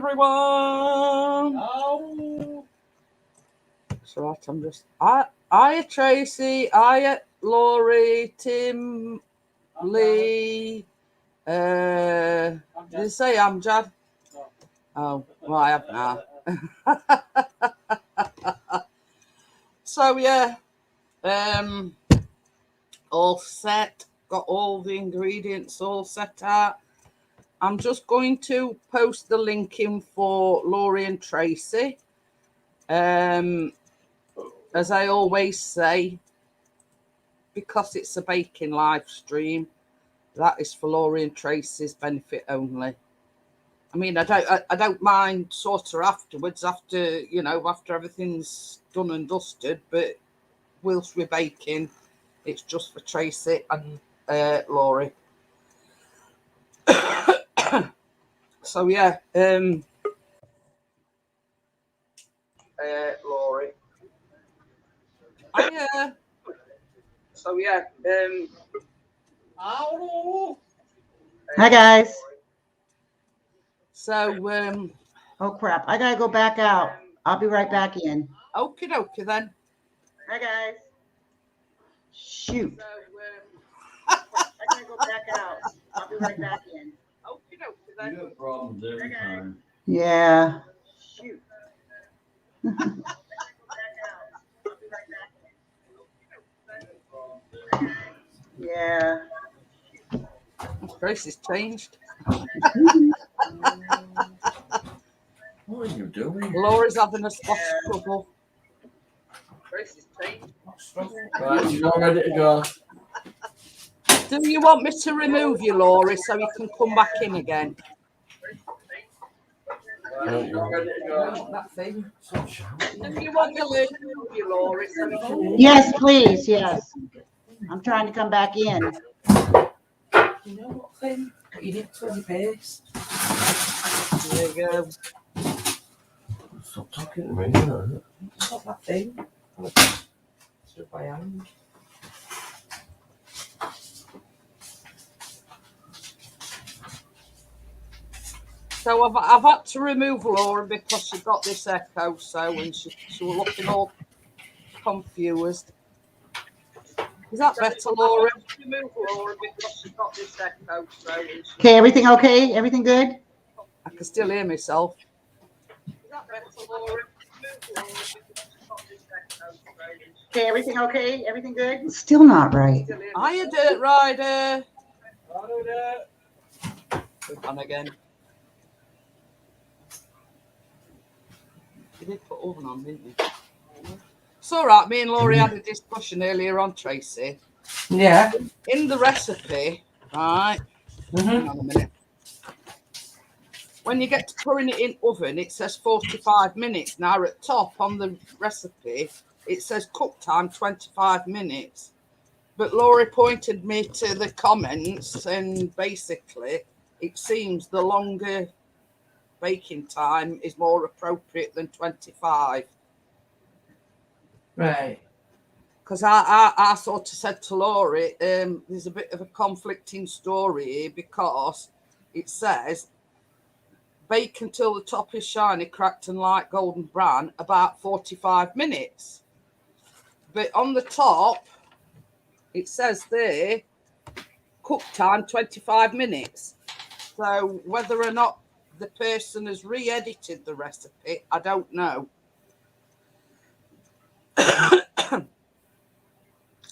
everyone. Oh. So right, I'm just. Hiya, Tracy. Hiya, Laurie, Tim, Lee. Did you say Amjad? No. Oh, well, I have now. So yeah, all set. Got all the ingredients all set out. I'm just going to post the link in for Laurie and Tracy. As I always say, because it's a baking live stream, that is for Laurie and Tracy's benefit only. I mean, I don't mind sort of afterwards, after everything's done and dusted, but whilst we're baking, it's just for Tracy and Laurie. So yeah, Laurie. So yeah, Hi guys. So oh crap, I gotta go back out. I'll be right back in. Okie dokie then. Hi guys. Shoot. I gotta go back out. I'll be right back in. Okie dokie then. You have problems every time. Yeah. Shoot. Yeah. Tracy's changed. What are you doing? Laura's having a spot of trouble. Tracy's changed. Right, you're not ready to go. Do you want me to remove you, Laurie, so you can come back in again? Right, you're ready to go. That thing. Do you want me to remove you, Laurie, so you can... Yes, please. Yes. I'm trying to come back in. You know what thing? You did to the base. There you go. Stop talking to me, you know. It's not that thing. Stood by hand. So I've had to remove Laura because she got this echo, and she was looking all confused. Is that better, Laura? Remove Laura because she got this echo, Okay, everything okay? Everything good? I can still hear myself. Is that better, Laura? Remove Laura because she got this echo, Okay, everything okay? Everything good? Still not right. Hiya, Dirt Rider. And again. You did put oven on, didn't you? It's all right. Me and Laurie had a discussion earlier on, Tracy. Yeah. In the recipe, right? Hang on a minute. When you get to putting it in oven, it says 45 minutes. Now, at top on the recipe, it says cook time 25 minutes. But Laurie pointed me to the comments, and basically, it seems the longer baking time is more appropriate than 25. Right. Because I sort of said to Laurie, there's a bit of a conflicting story here because it says bake until the top is shiny, cracked and light golden brown, about 45 minutes. But on the top, it says there, cook time 25 minutes. So whether or not the person has re-edited the recipe, I don't know.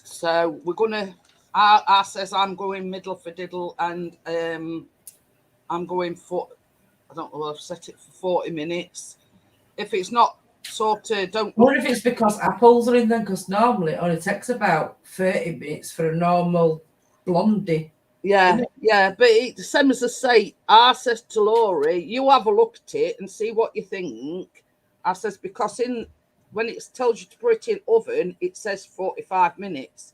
So we're gonna. I says I'm going middle for diddle, and I'm going for. I don't know. I've set it for 40 minutes. If it's not sort of, don't. I wonder if it's because apples are in them, because normally it only takes about 30 minutes for a normal blondie. Yeah, yeah, but the same as I say, I says to Laurie, you have a look at it and see what you think. I says, because when it tells you to put it in oven, it says 45 minutes.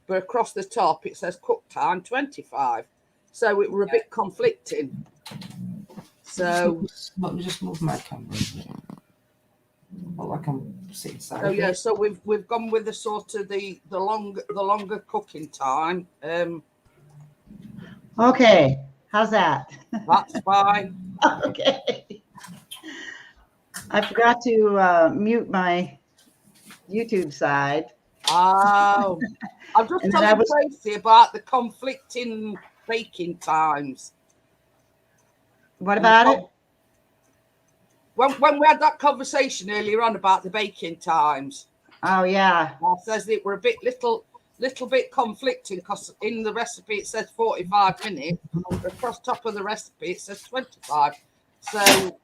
But across the top, it says cook time 25. So it were a bit conflicting. So let me just move my camera. Well, I can sit inside. So yeah, so we've gone with the sort of the longer cooking time. Okay, how's that? That's fine. Okay. I forgot to mute my YouTube side. Oh, I'm just And then telling Tracy about the conflicting baking times. What about it? When we had that conversation earlier on about the baking times, Oh, yeah. I says it were a little bit conflicting because in the recipe it says 45 minutes, but across top of the recipe it says 25. So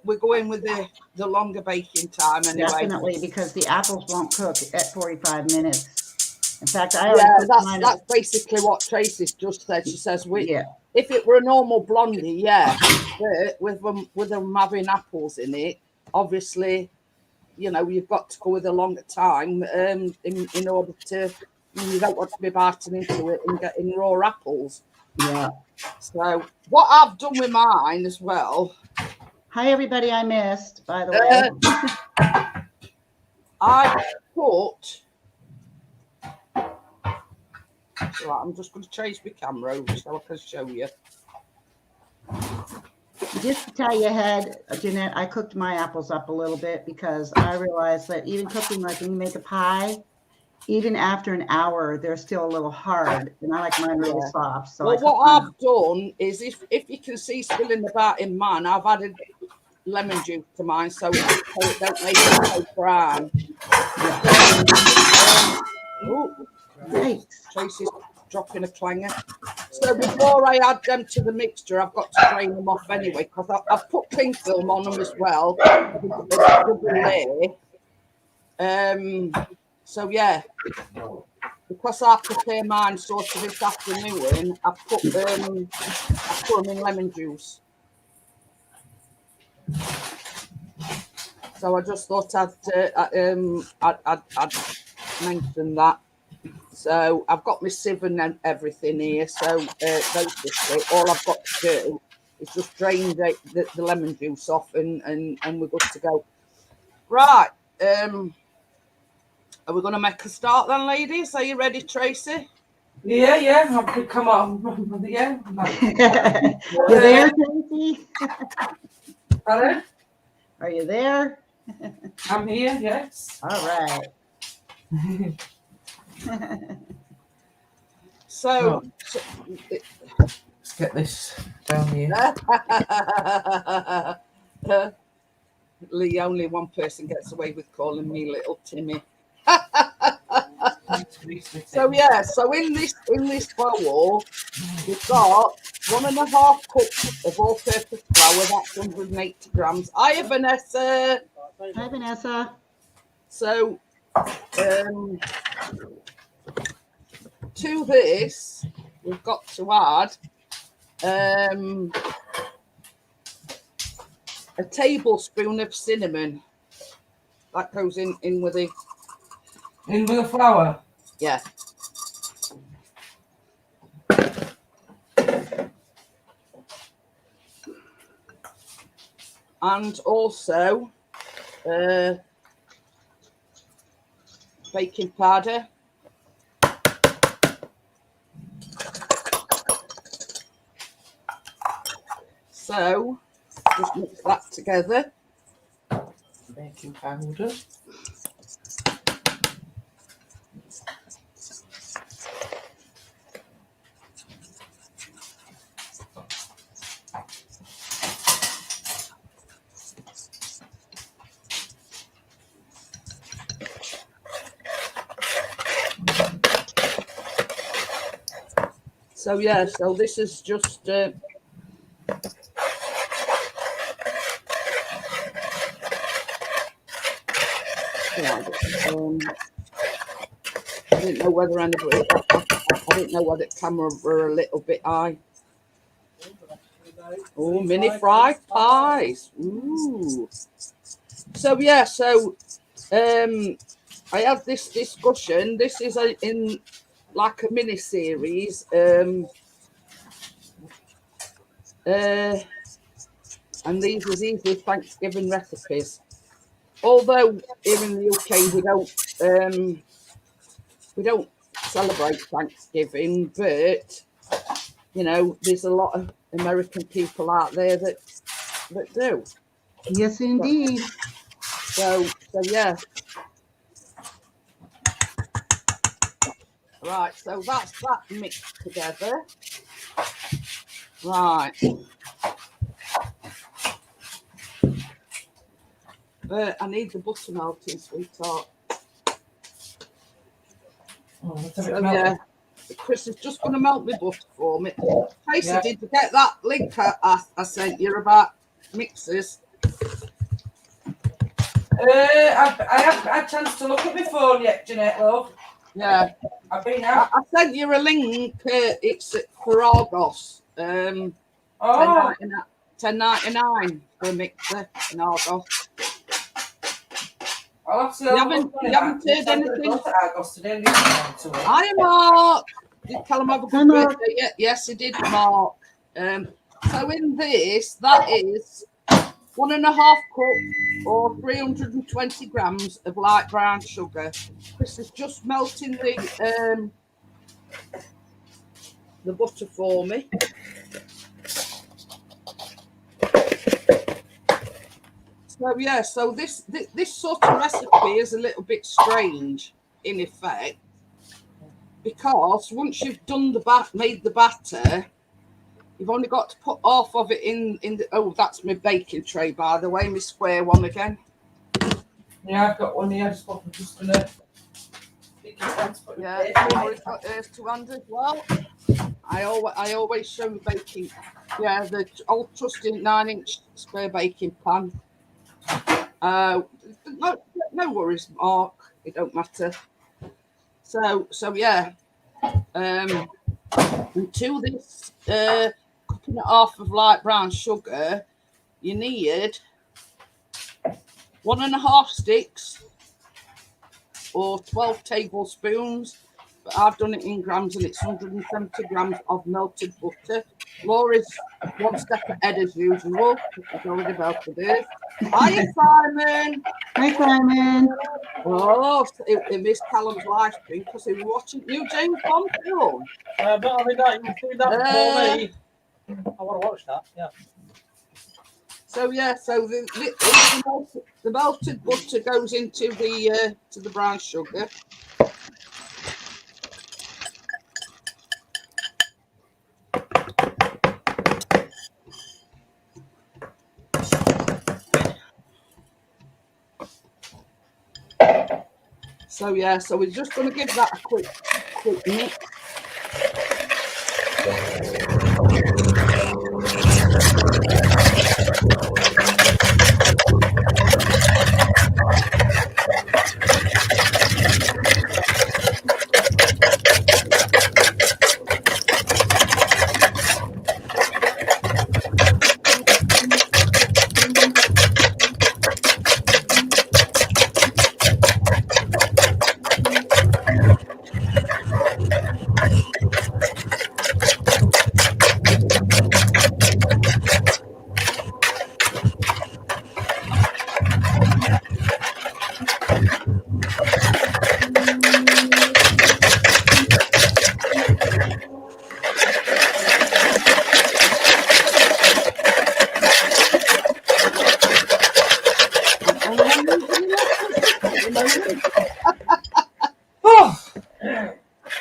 we're going with the longer baking time anyway. Definitely, because the apples won't cook at 45 minutes. In fact, I already cooked mine. That's basically what Tracy's just said. She says Yeah. if it were a normal blondie, but with them having apples in it, obviously, you've got to go with a longer time in order to. You don't want to be biting into it and getting raw apples. Yeah. So what I've done with mine as well. Hi, everybody I missed, by the way. I put. Right, I'm just going to change my camera over so I can show you. Just to tell you ahead, Jeanette, I cooked my apples up a little bit because I realized that even cooking, like when you make a pie, even after an hour, they're still a little hard, and I like mine really soft. So well, what I've done is, if you can see spilling about in mine, I've added lemon juice to mine so it don't make it so brown. Tracy's dropping a clanger. So before I add them to the mixture, I've got to drain them off anyway because I've put cling film on them as well. So yeah, because I prepare mine sort of this afternoon, I put them in lemon juice. So I just thought I'd mention that. So I've got my sieve and everything here. So basically, all I've got to do is just drain the lemon juice off, and we're good to go. Right. Are we going to make a start then, ladies? Are you ready, Tracy? Yeah. Come on. Yeah. You there, Tracy? Pardon? Are you there? I'm here, yes. All right. So let's get this down here. Lee, only one person gets away with calling me little Timmy. So in this bowl we've got 1.5 cups of all-purpose flour. That's 180 grams. Hiya, Vanessa. Hi, Vanessa. So to this we've got to add a tablespoon of cinnamon. That goes in with the flour. Yeah. And also baking powder. So just mix that together. Baking powder. So so this is just I didn't know whether anybody. I didn't know whether the camera were a little bit high. Oh, mini fried pies. Ooh. So I had this discussion. This is in like a mini series. And these are easy Thanksgiving recipes. Although here in the UK we don't celebrate Thanksgiving, but there's a lot of American people out there that that do. Yes, indeed. So yeah. Right, so that's that mixed together. Right. I need the butter melting, sweetheart. Oh, let's have it So melted. yeah, Chris is just going to melt my butter for me. Tracy, Yeah. did you get that link I sent you about mixers? I haven't had a chance to look at my phone yet, Jeanette, love. Yeah. I've been out. I sent you a link. It's for Argos. Oh, $10.99 for a mixer in Argos. I'll have to You haven't heard anything? Argos today and Hi, Mark. Did tell him have a good birthday? Yeah, yes, he did, Mark. So in this, that is 1.5 cups or 320 grams of light brown sugar. This is just melting the butter for me. So yeah, so this sort of recipe is a little bit strange in effect, because once you've done made the batter, you've only got to put half of it in the. Oh, that's my baking tray, by the way, my square one again. Yeah, I've got one here. I'm just gonna. Yeah, Laura's got hers to hand as well. I always show my baking. Yeah, the old trusty 9-inch square baking pan. No worries, Mark. It don't matter. So yeah. Into this cup and a half of light brown sugar, you need 1.5 sticks or 12 tablespoons. But I've done it in grams, and it's 170 grams of melted butter. Laura's one step ahead as usual. She's already melted it. Hiya, Simon. Hi, Simon. Oh, it missed Callum's live stream because he was watching New James Bond film. But I mean, that, you've seen that before me. I want to watch that, yeah. So yeah, so the melted butter goes into the brown sugar. So yeah, so we're just going to give that a quick mix.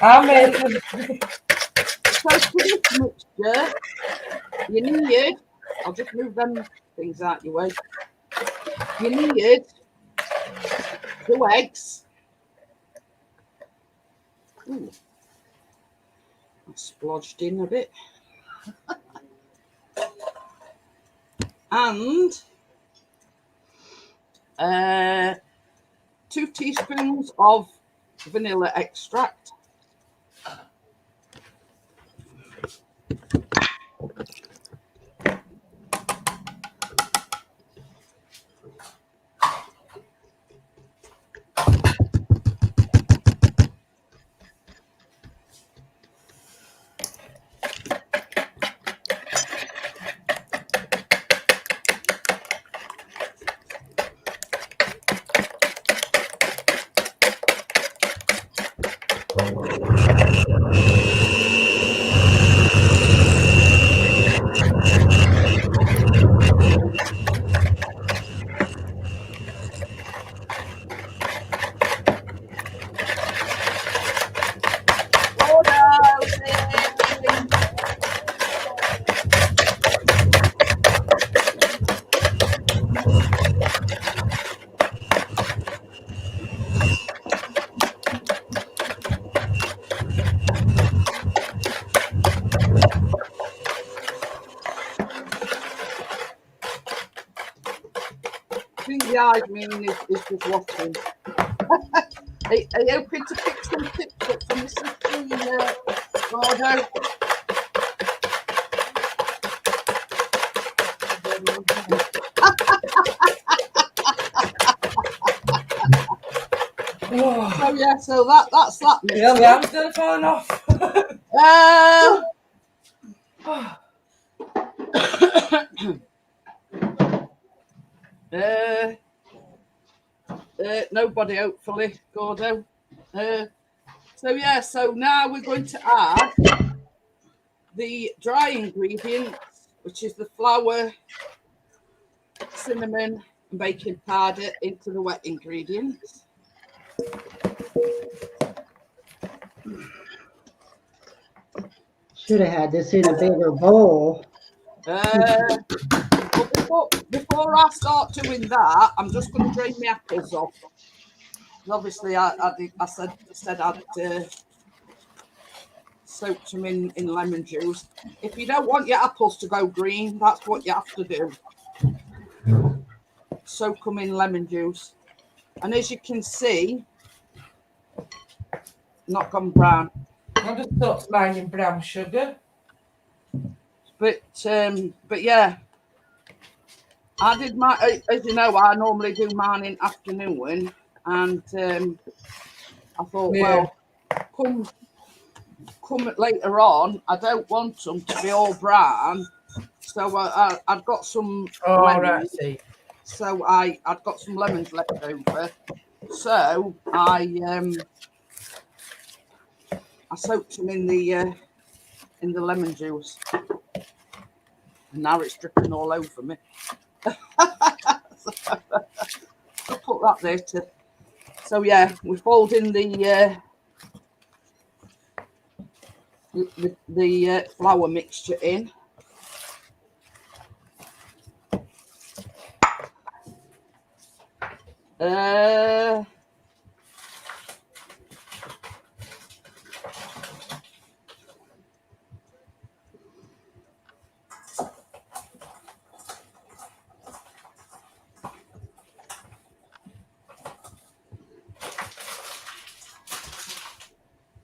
I made So for this mixture, you need, I'll just move them things out your way. You need 2 eggs. Ooh, I splodged in a bit. And 2 teaspoons of vanilla extract. think the eyes mean is just watching. Are you hoping to pick some tips up from the sister, Gordo? Oh, So yeah, so that's that. yeah, my arm's gonna fall off. Nobody, hopefully, Gordo. So yeah, so now we're going to add the dry ingredients, which is the flour, cinnamon, and baking powder into the wet ingredients. Should have had this in a bigger bowl. But before I start doing that, I'm just going to drain my apples off. Obviously, I said I'd soak them in lemon juice. If you don't want your apples to go green, that's what you have to do. Soak them in lemon juice. And as you can see, not gone brown. I just soaked mine in brown sugar. But yeah, I did my, as you know, I normally do mine in afternoon, and I thought, Yeah. well, come later on, I don't want them to be all brown, so I've got some Right, lemons. see. So I've got some lemons left over, so I soaked them in the lemon juice, and now it's dripping all over me. So I'll put that there too. So yeah, we fold in the flour mixture in.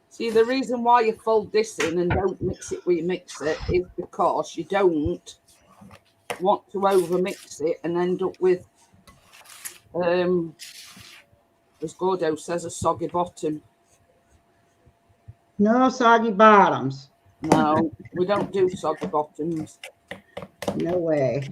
See, the reason why you fold this in and don't mix it where you mix it is because you don't want to over mix it and end up with, as Gordo says, a soggy bottom. No soggy bottoms. No, we don't do soggy bottoms. No way.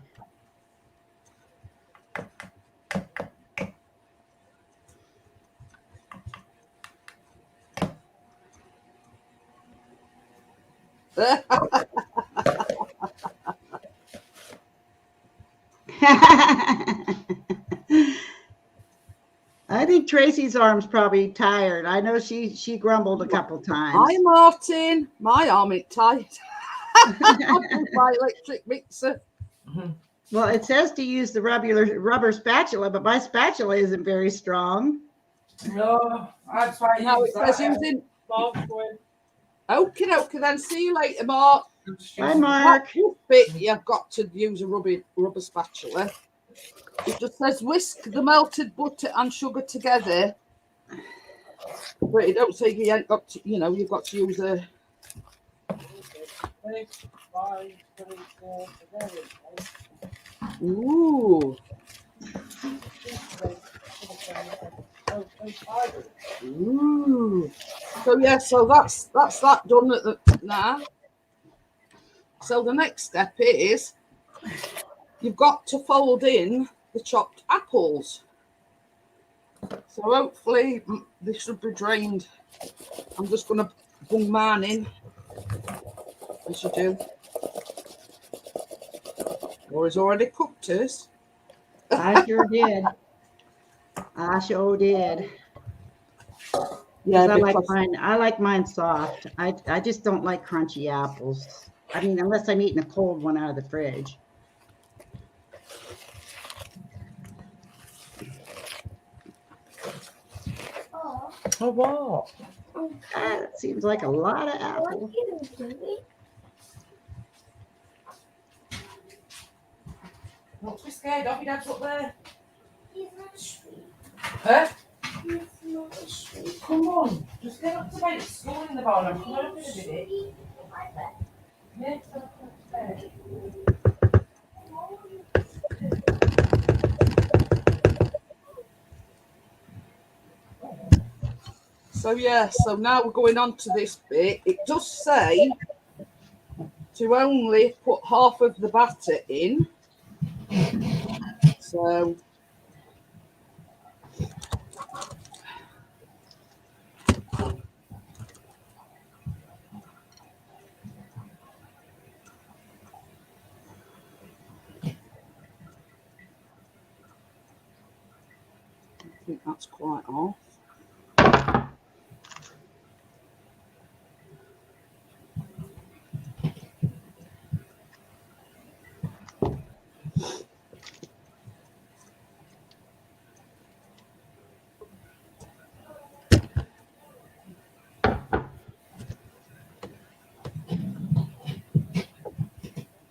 I think Tracy's arm's probably tired. I know she grumbled a couple times. Hi, Martin. My arm ain't tight. My electric mixer. Well, it says to use the rubber spatula, but my spatula isn't very strong. No, that's why No, it says using. Okay, then. See you later, Mark. Bye, Mark. That bit you've got to use a rubber spatula. It just says whisk the melted butter and sugar together, but it don't say you ain't got to. You know, you've got to use a. Ooh. Ooh. So yeah, so that's that done at the now. So the next step is you've got to fold in the chopped apples. So hopefully this should be drained. I'm just going to bung mine in, as you do. Or is already cooked us. I sure did. I sure did. Yeah, I like mine soft. I just don't like crunchy apples. I mean, unless I'm eating a cold one out of the fridge. Oh, what? That seems like a lot of apples. Not to be scared of, your dad's up there. Huh? Come on, just get up to bed. It's school in the morning. Come on up in a minute. Yeah, get up to bed. So yeah, so now we're going on to this bit. It does say to only put half of the batter in. So I think that's quite off.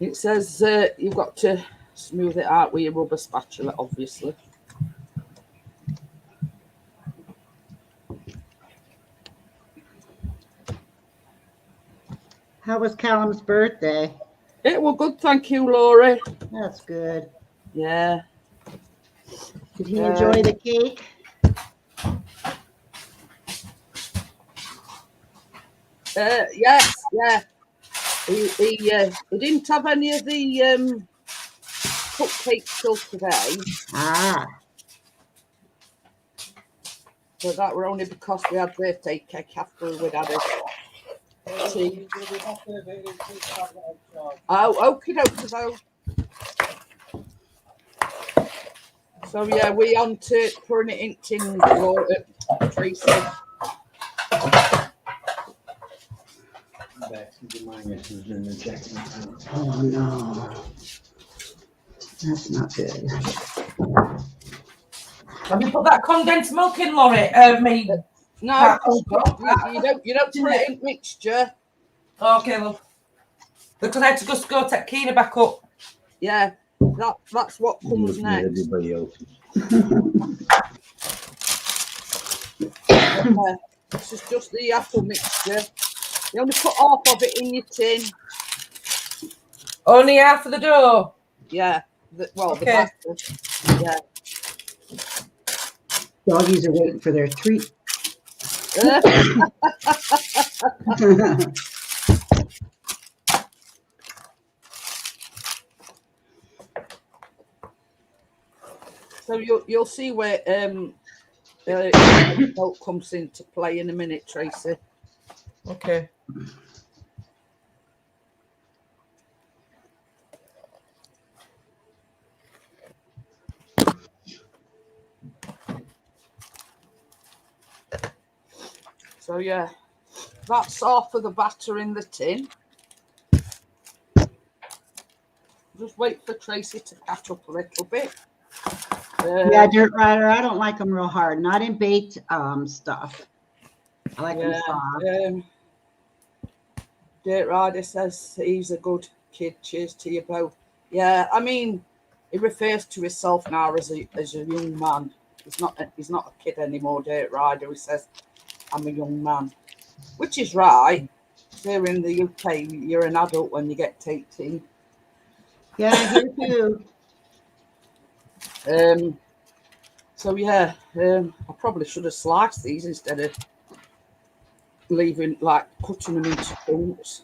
It says you've got to smooth it out with your rubber spatula, obviously. How was Callum's birthday? It was good, thank you, Laurie. That's good. Yeah. Did he enjoy the cake? Yes, yeah. He didn't have any of the cupcakes till today, Ah, but that were only because we had birthday cake after we'd had a tea. Oh, okie dokie though. So yeah, we on to putting it in tin, Tracy. oh no. That's not good. Have you put that condensed milk in, Laurie? No, you don't put it in mixture. Okay, love. Because I had to just go take Keena back up. Yeah, that's what comes next. Everybody else. This is just the apple mixture. You only put half of it in your tin. Only half of the dough. Yeah. The Okay. batter. Yeah. Doggies are waiting for their treat. So you'll see where milk comes into play in a minute, Tracy. Okay. So yeah, that's half of the batter in the tin. Just wait for Tracy to catch up a little bit. Yeah, Dirt Rider, I don't like them real hard. Not in baked stuff. I like them soft. Dirt Rider says he's a good kid. Cheers to you both. Yeah, I mean, he refers to himself now as a young man. He's not a kid anymore, Dirt Rider. He says, I'm a young man, which is right. Here in the UK, you're an adult when you get to 18. Yeah, here too. So yeah, I probably should have sliced these instead of cutting them into chunks.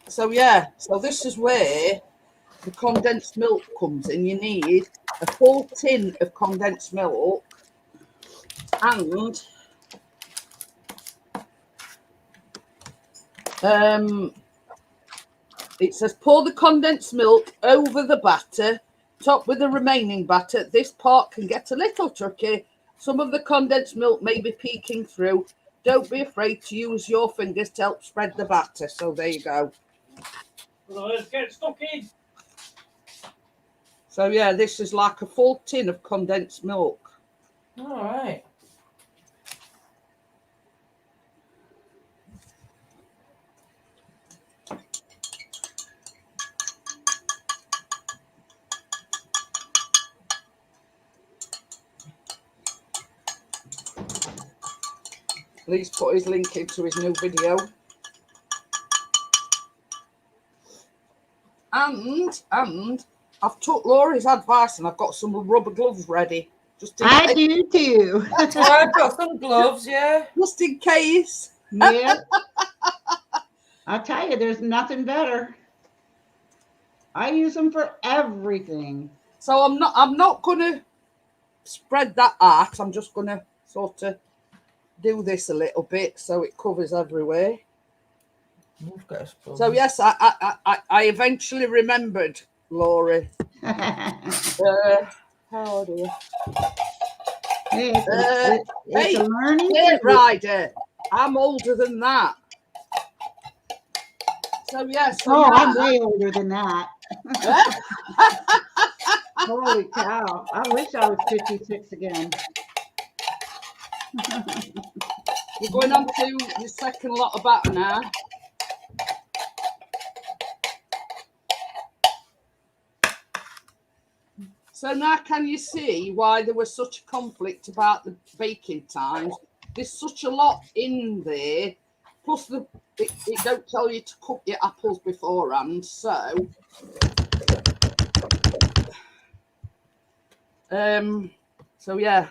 So yeah, so this is where the condensed milk comes in. You need a full tin of condensed milk, and it says pour the condensed milk over the batter, top with the remaining batter. This part can get a little tricky. Some of the condensed milk may be peeking through. Don't be afraid to use your fingers to help spread the batter. So there you go. Let's get stuck in. So yeah, this is like a full tin of condensed milk. All right. Please put his link into his new video. And I've took Laurie's advice and I've got some rubber gloves ready. Just in I case. do too. I've got some gloves, yeah. Just in case. Yeah. I'll tell you, there's nothing better. I use them for everything. So I'm not gonna spread that out. I'm just gonna sort of do this a little bit so it covers everywhere. You've got a spoon. So yes, I eventually remembered, Laurie. How do you? Hey, it's a learning. Hey, thing. Ryder, I'm older than that. So yes. Oh, I'm way older than that. Holy cow. I wish I was 56 again. We're going on to the second lot of batter now. So now can you see why there was such a conflict about the baking times? There's such a lot in there. Plus, it don't tell you to cook your apples beforehand. So, yeah.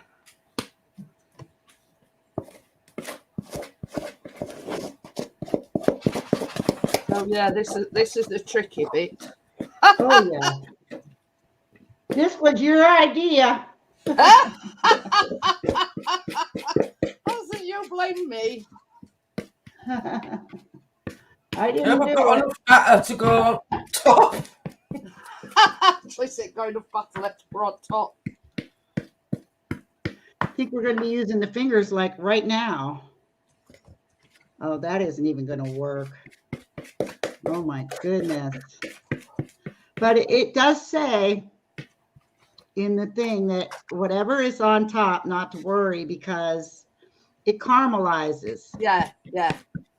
So yeah, this is the tricky bit. Oh yeah. This was your idea. Doesn't you blame me? I I've didn't do got it. enough batter to go on top. At least it going enough batter left to put on top. I think we're going to be using the fingers like right now. Oh, that isn't even going to work. Oh my goodness. But it does say in the thing that whatever is on top, not to worry because it caramelizes. Yeah.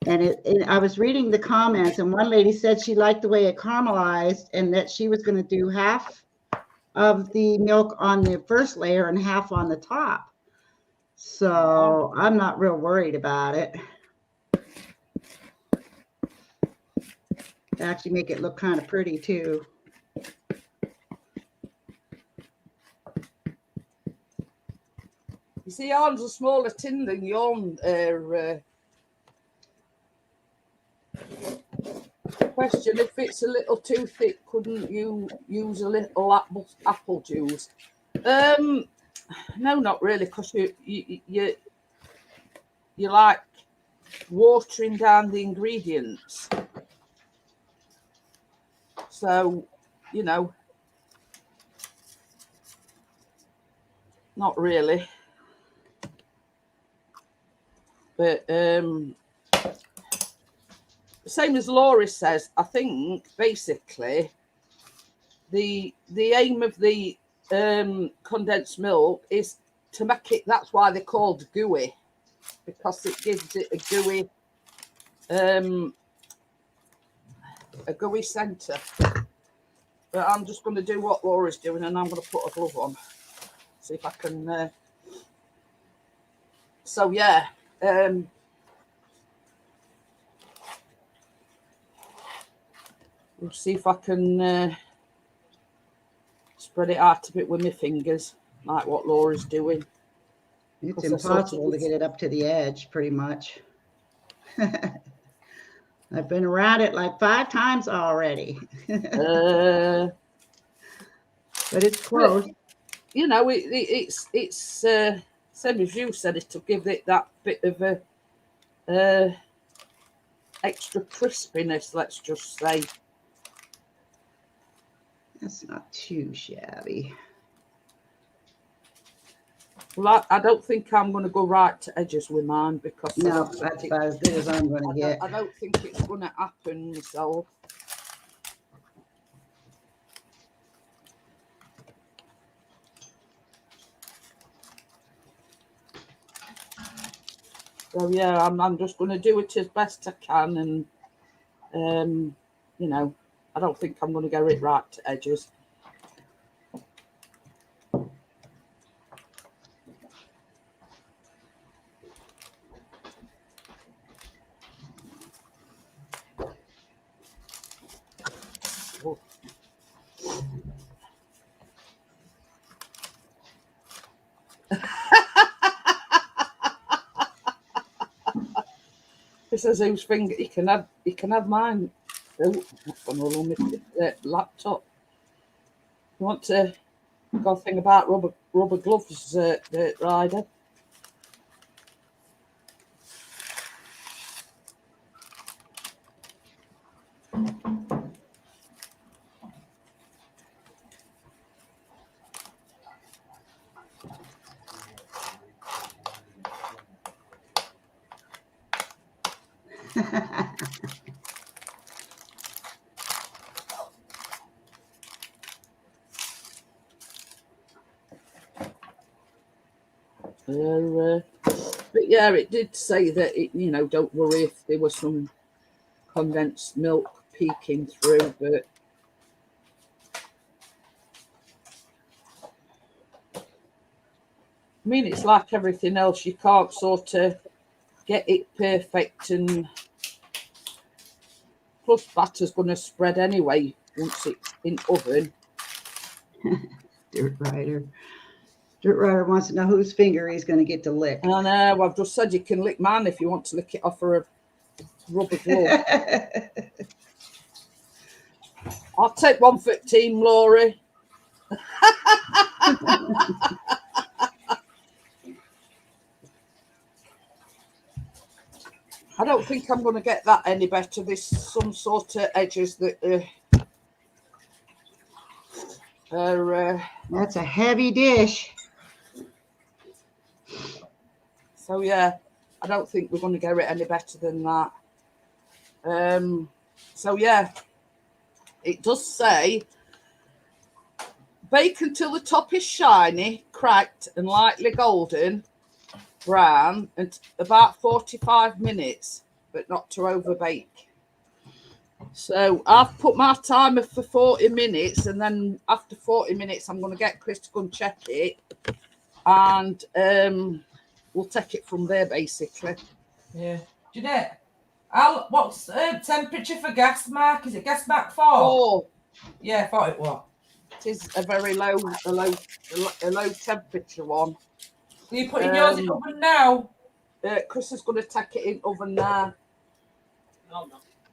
And I was reading the comments and one lady said she liked the way it caramelized and that she was going to do half of the milk on the first layer and half on the top. So I'm not real worried about it. Actually make it look kind of pretty too. You see, ours a smaller tin than yours. Question: if it's a little too thick, couldn't you use a little apple juice? No, not really, because you like watering down the ingredients. So, not really. But same as Laurie says, I think basically the aim of the condensed milk is to make it. That's why they're called gooey, because it gives it a gooey centre. But I'm just going to do what Laurie's doing, and I'm going to put a glove on. See if I can. So yeah. We'll see if I can spread it out a bit with my fingers, like what Laura's doing. It's impossible to get it up to the edge, pretty much. I've been around it like 5 times already. But it's close. It's same as you said. It'll give it that bit of a extra crispiness. Let's just say. That's not too shabby. Well, I don't think I'm going to go right to edges with mine because no, that's about as good as I'm going to get. I don't think it's going to happen myself. So yeah, I'm just going to do it as best I can, and I don't think I'm going to get it right to edges. says whose finger he can have mine. Oh, that's gonna run my laptop. You want to go thing about rubber gloves, Ryder? But yeah, it did say that don't worry if there was some condensed milk peeking through, but I mean, it's like everything else. You can't sort of get it perfect, and plus batter's going to spread anyway once it's in oven. Dirt Rider. Dirt Rider wants to know whose finger he's going to get to lick. I know. I've just said you can lick mine if you want to lick it off for a rubber glove. I'll take one for the team, Laurie. I don't think I'm going to get that any better. There's some sort of edges that are... That's a heavy dish. So, yeah, I don't think we're going to get it any better than that. So, yeah, it does say, bake until the top is shiny, cracked and lightly golden brown, and about 45 minutes, but not to overbake. So I've put my timer for 40 minutes, and then after 40 minutes, I'm going to get Chris to go and check it, and we'll take it from there, basically. Yeah. Jeanette, what's temperature for gas mark? Is it gas mark 4? Oh, Yeah, I thought it was. it is a very low temperature one. Are you putting yours in oven now? Chris is going to take it in oven now.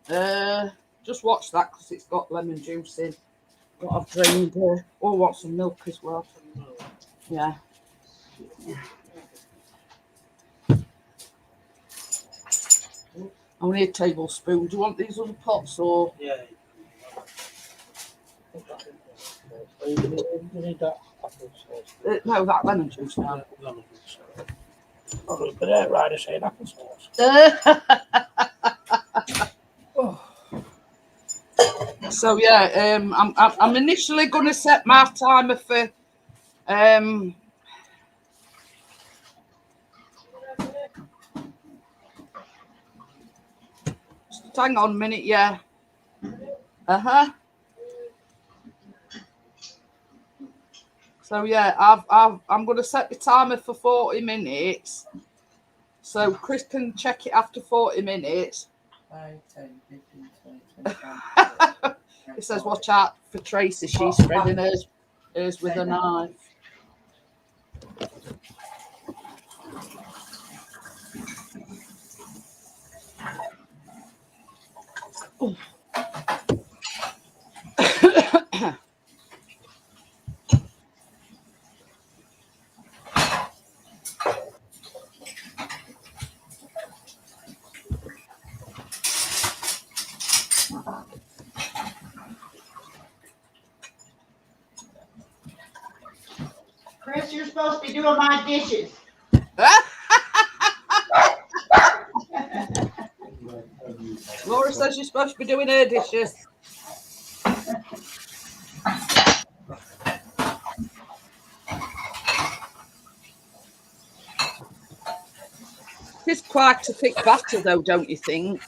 No. Just watch that because it's got lemon juice in. What I've drained. Oh, want some milk as well. Yeah. I need a tablespoon. Do you want these other pots or? Yeah. You need that apple sauce. No, that lemon juice now. Lemon juice. Oh, look at that, Ryder saying apple sauce. So yeah, I'm initially going to set my timer for just hang on a minute, yeah. So yeah, I'm going to set the timer for 40 minutes, so Chris can check it after 40 minutes. 5, 10, 15, 20, 25. It says, watch out for Tracy. She's spreading hers with a knife. Oh. Chris, you're supposed to be doing my dishes. Laura says you're supposed to be doing her dishes. It's quite a thick batter, though, don't you think?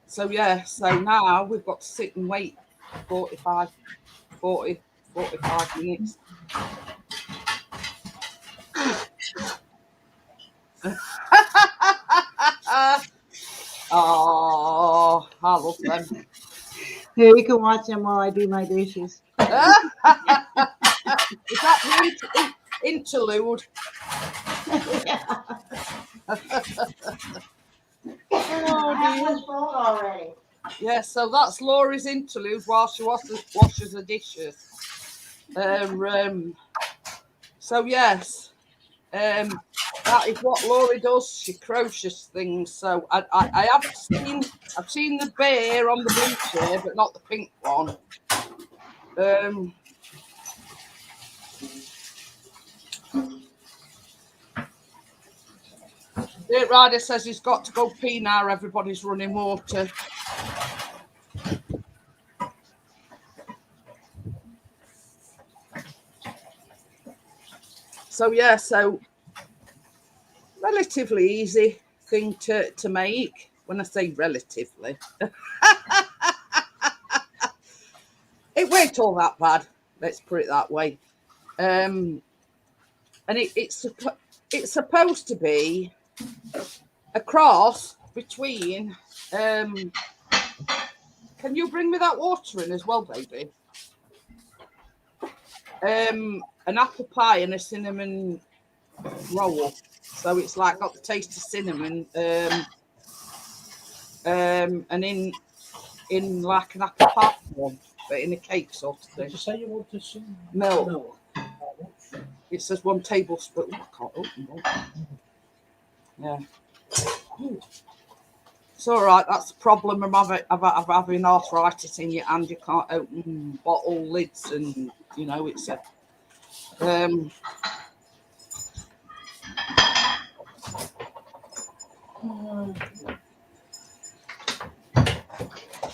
So yeah, so now we've got to sit and wait 45 minutes. I love them. Here, you can watch them while I do my dishes. Is that the interlude? Yeah. Oh, dear. full already. Yeah, so that's Laurie's interlude while she washes the dishes. So yes, that is what Laurie does. She crochets things. So I have seen the bear on the blue chair, but not the pink one. Dirt Rider says he's got to go pee now. Everybody's running water. So yeah, so relatively easy thing to make. When I say relatively, it weren't all that bad. Let's put it that way. And it's supposed to be a cross between. Can you bring me that water in as well, baby? An apple pie and a cinnamon roll. So it's like got the taste of cinnamon. And in like an apple pie one, but in a cake sort of thing. Did you say you wanted some Milk. milk? It says 1 tablespoon. I can't open one. Yeah. It's all right. That's the problem of having arthritis in your hand. You can't open bottle lids, and you know it's a.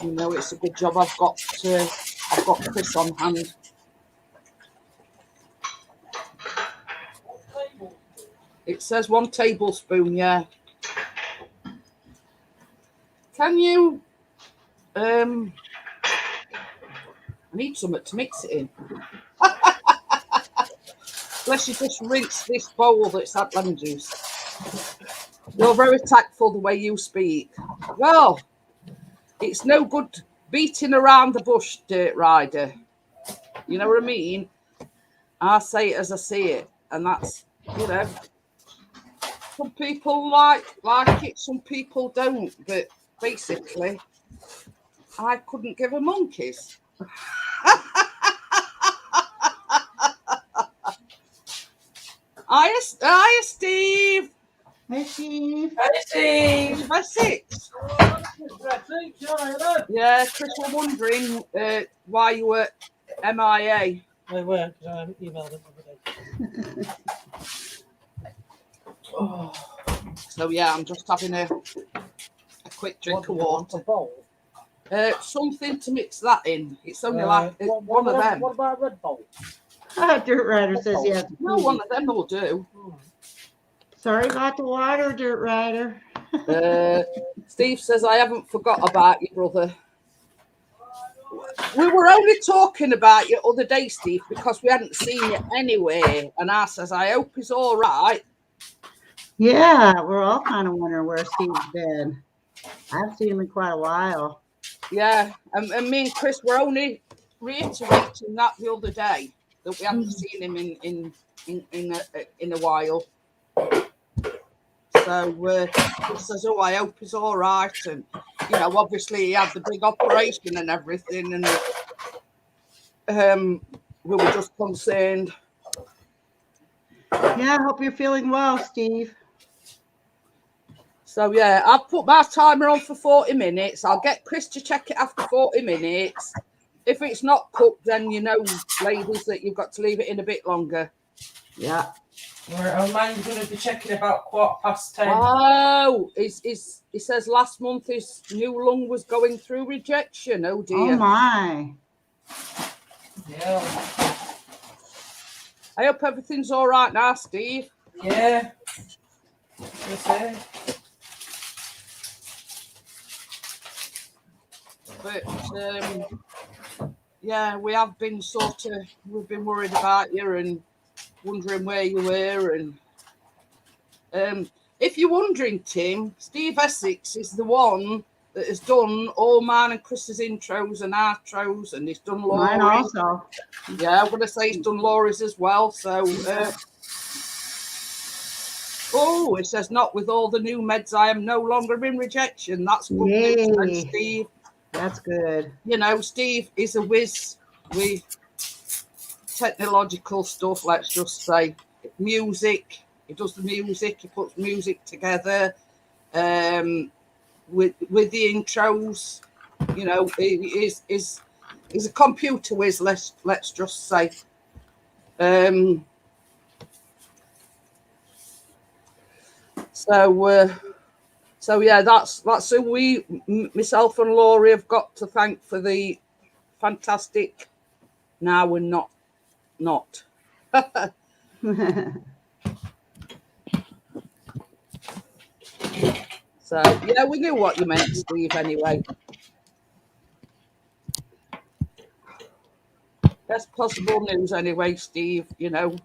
You know, it's a good job I've got Chris on hand. It says 1 tablespoon, yeah. Can you I need something to mix it in. Unless you just rinse this bowl that's had lemon juice. You're very tactful the way you speak. Well, it's no good beating around the bush, Dirt Rider. You know what I mean? I say it as I see it, and that's, you know, some people like it, some people don't. But basically, I couldn't give a monkey's. Hiya, Steve. Hi, Steve. Hey, Steve. Essex. Yeah, Chris was wondering why you were MIA. I were, because I emailed him the other day. Oh. So yeah, I'm just having a quick drink of water. A bowl? Something to mix that in. It's only like one of them. What about a red bowl? Dirt Rider says he has to No, pee. one of them will do. Sorry about the water, Dirt Rider. Steve says, I haven't forgot about you, brother. We were only talking about you other day, Steve, because we hadn't seen you anywhere. And I says, I hope he's all right. Yeah, we're all kind of wondering where Steve's been. I've seen him in quite a while. Yeah, and me and Chris were only reiterating that the other day, that we hadn't seen him in a while. So he says, oh, I hope he's all right. And, you know, obviously he had the big operation and everything. And we were just concerned. Yeah, I hope you're feeling well, Steve. So, yeah, I've put my timer on for 40 minutes. I'll get Chris to check it after 40 minutes. If it's not cooked, then you know, ladies, that you've got to leave it in a bit longer. Yeah. Well, mine's going to be checking about 10:15. Oh, he says last month his new lung was going through rejection. Oh, dear. Oh, my. Yeah. I hope everything's all right now, Steve. Yeah. That's it. But, yeah, we have been we've been worried about you and wondering where you were. And if you're wondering, Tim, Steve Essex is the one that has done all mine and Chris's intros and outros, and he's done Mine Laurie's. also. Yeah, I'm going to say he's done Laurie's as well. So, oh, it says, not with all the new meds, I am no longer in rejection. That's good news, then, Yay. Steve. That's good. You know, Steve is a whiz with technological stuff, let's just say. Music, he does the music, he puts music together with the intros. You know, he's a computer whiz, let's just say. So yeah, that's who myself and Laurie have got to thank for the fantastic now and not. So yeah, we knew what you meant, Steve, anyway. Best possible news anyway, Steve. You know,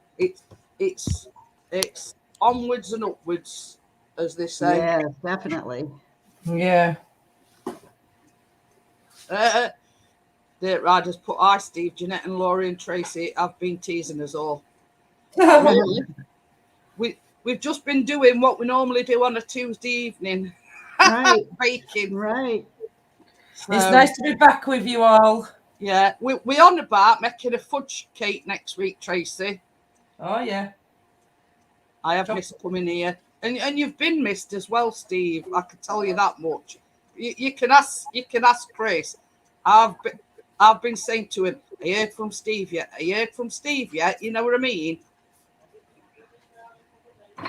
it's onwards and upwards, as they say. Yes, definitely. Yeah. There, I just put, hi, Steve, Jeanette and Laurie and Tracy have been teasing us all. We've just been doing what we normally do on a Tuesday evening. Right. Baking. Right. So, It's nice to be back with you all. yeah, we're on about making a fudge cake next week, Tracy. Oh, yeah. I have missed coming here. And you've been missed as well, Steve. I can tell you that much. You can ask Chris. I've been saying to him, I heard from Steve yet. I heard from Steve yet. You know what I mean?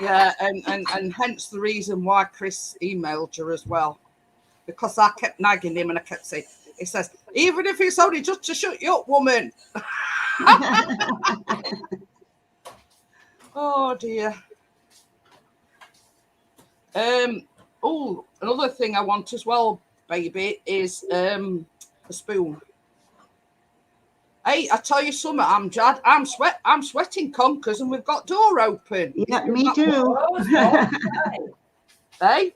Yeah, and hence the reason why Chris emailed you as well. Because I kept nagging him and I kept saying, he says, even if it's only just to shut you up, woman. Oh dear. Oh, another thing I want as well, baby, is a spoon. Hey, I tell you something, Amjad, I'm sweating conkers and we've got door open. Yeah, me too. Oh, it's warm tonight. Hey?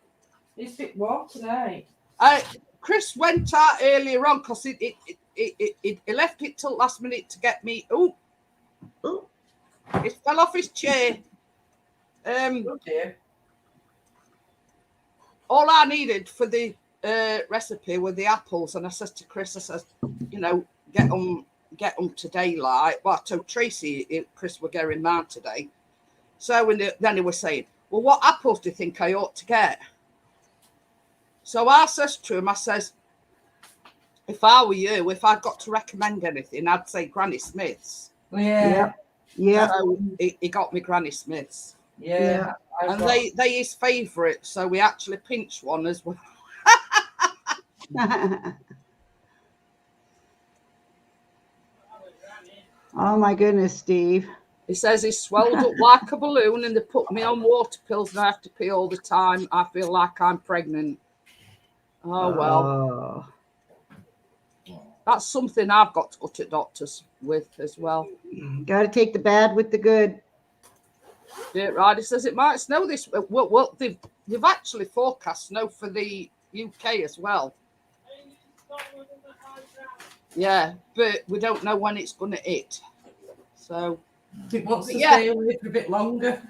It's a bit warm tonight. Chris went out earlier on because he left it till last minute to get me. Oh, it fell off his chair. Oh, dear. All I needed for the recipe were the apples, and I said to Chris, I said, you know, get them today, like. Well, I told Tracy, Chris were getting mine today. So then he was saying, well, what apples do you think I ought to get? So I says to him, I says, if I were you, if I'd got to recommend anything, I'd say Granny Smith's. Yeah. Yeah. So he got me Granny Smith's. Yeah. And they his favourite, so we actually pinched one as well. Oh my goodness, Steve. He says he swelled up like a balloon and they put me on water pills and I have to pee all the time. I feel like I'm pregnant. Oh, well. That's something I've got to go to doctors with as well. Got to take the bad with the good. Yeah, right. He says it might snow this. Well, they've actually forecast snow for the UK as well. Yeah, but we don't know when it's going to hit. So It wants to stay on it for a bit longer.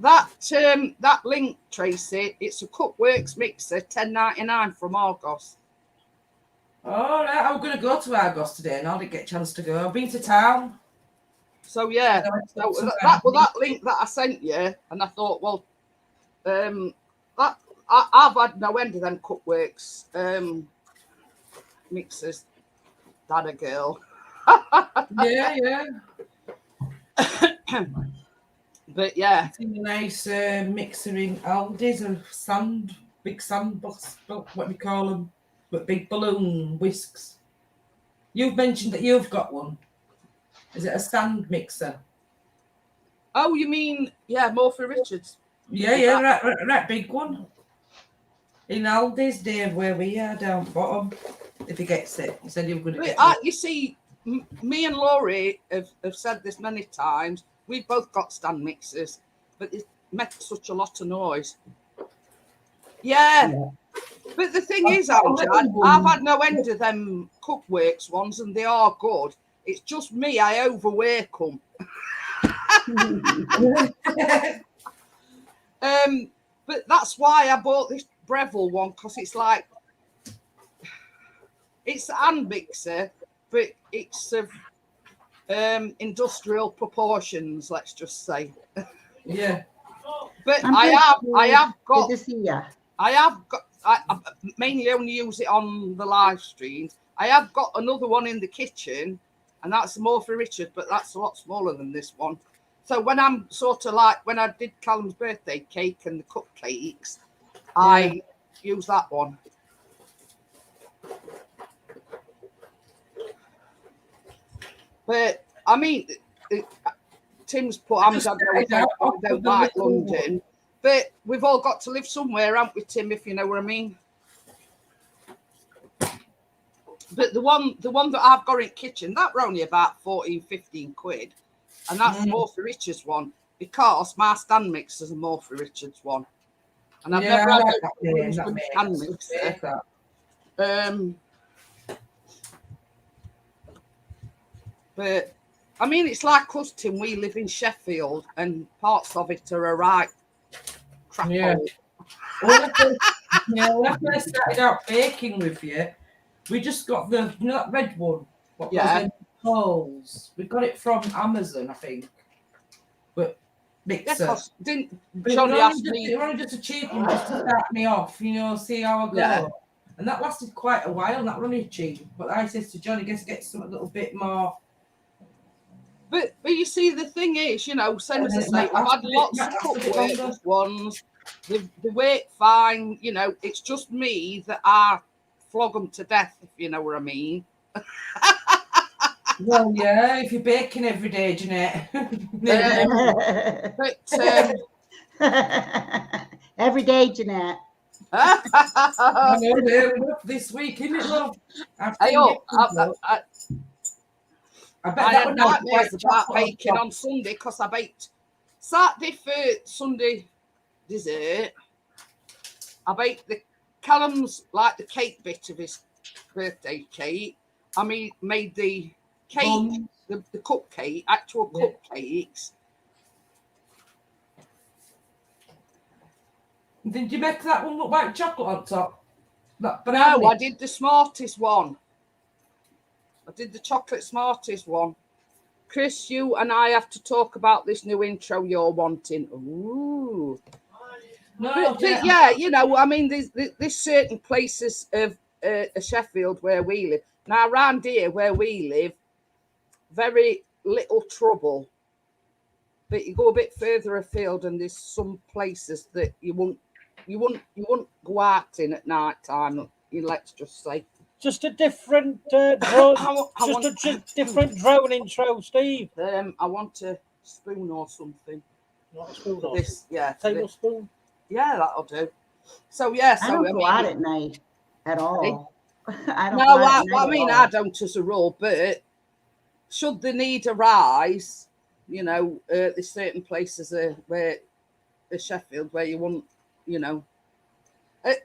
that link, Tracy, it's a Cookworks mixer, $10.99 from Argos. All right, I'm going to go to Argos today and I didn't get a chance to go. I've been to town. So yeah, that link that I sent you, and I thought, well, I've had no end of them Cookworks mixers. That a girl. Yeah. But yeah, It's a nice mixer in Aldi's, a big sand box, what we call them, but big balloon whisks. You've mentioned that you've got one. Is it a stand mixer? oh, you mean, yeah, Morphy Richards? Yeah, right, big one. In Aldi's, Dave, where we are down bottom. If he gets it, he said he was going to get it. You see, me and Laurie have said this many times. We've both got stand mixers, but it makes such a lot of noise. Yeah. But the thing is, I've had no end of them Cookworks ones, and they are good. It's just me, I overwork them. But that's why I bought this Breville one, because it's like, it's a hand mixer, but it's of industrial proportions, let's just say. Yeah. But I have got, Good to see ya. I mainly only use it on the live streams. I have got another one in the kitchen, and that's more for Richard, but that's a lot smaller than this one. So when I'm sort of like, when I did Callum's birthday cake and the cupcakes, I use that one. But I mean, Tim's put, I don't like London, but we've all got to live somewhere, haven't we, Tim, if you know what I mean? But the one that I've got in the kitchen, that were only about 14, 15 quid. And that's more for Richard's one, because my stand mixers are more for Richard's one. And I've never had a stand mixer. But I mean, it's like us, Tim. We live in Sheffield, and parts of it are a right crap hole. When I first started out baking with you, we just got the, you know, that red one. What goes in holes. We got it from Amazon, I think. But mixer. Yeah, didn't Johnny ask me? It was only just a cheap one just to start me off, you know, see how I go. Yeah. And that lasted quite a while. That was only cheap. But I said to Johnny, guess get something a little bit more. But you see, the thing is, you know, same as I say, I've had lots of cookwork ones. They work fine. You know, it's just me that I flog them to death, if you know what I mean. Well, yeah, if you're baking every day, Jeanette. Every day, Jeanette. I know they're enough this week, isn't it, love? I bet I had nightmares about baking on Sunday, because I baked Saturday for Sunday dessert. I baked the Callum's, like the cake bit of his birthday cake. I mean, made the cake, the cupcake, actual cupcakes. Did you make that one look like chocolate on top? No, I did the Smarties one. I did the chocolate Smarties one. Chris, you and I have to talk about this new intro you're wanting. Ooh. But yeah, you know, I mean, there's certain places of Sheffield where we live. Now, around here where we live, very little trouble. But you go a bit further afield, and there's some places that you wouldn't go out in at night time. Let's just say. Just a different drone. Different drone intro, Steve. I want a spoon or something. Not a spoon or this, yeah. Tablespoon. Yeah, that'll do. So yeah, I don't go out at night at all. I don't. No, I mean I don't as a rule, but should the need arise, you know, there's certain places where Sheffield where you wouldn't, you know,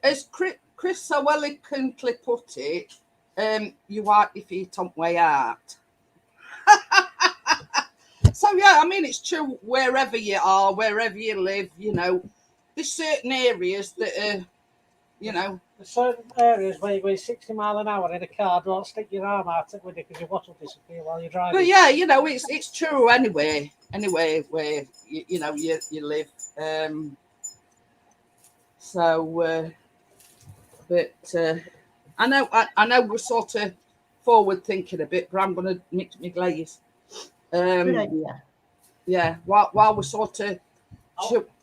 as Chris so eloquently put it, you wipe your feet on way out. So yeah, I mean it's true wherever you are, wherever you live, you know, there's certain areas that are, you know. There's certain areas where you go 60 miles an hour in a car, don't stick your arm out with it because your watch will disappear while you're driving. But yeah, you know, it's true anyway where you know you live. But I know we're sort of forward thinking a bit, but I'm going to mix my glaze. Good idea. Yeah, while we're sort of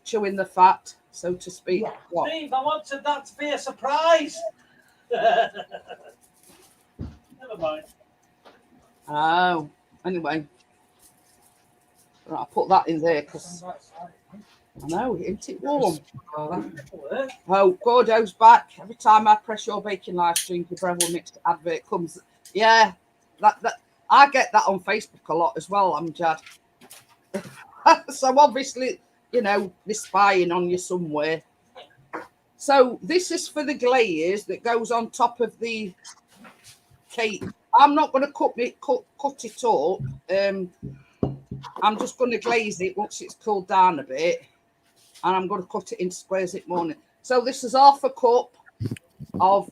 chewing the fat, so to speak. Yeah. What? Steve, I wanted that to be a surprise. Never mind. Oh, anyway. Right, I'll put that in there because I know, isn't it warm? Oh, Gordo's back. Every time I press your baking live stream, the Breville mixed advert comes. Yeah, that I get that on Facebook a lot as well, Amjad. So obviously, you know, they're spying on you somewhere. So this is for the glaze that goes on top of the cake. I'm not going to cut it up. I'm just going to glaze it once it's cooled down a bit, and I'm going to cut it into squares this morning. So this is half a cup of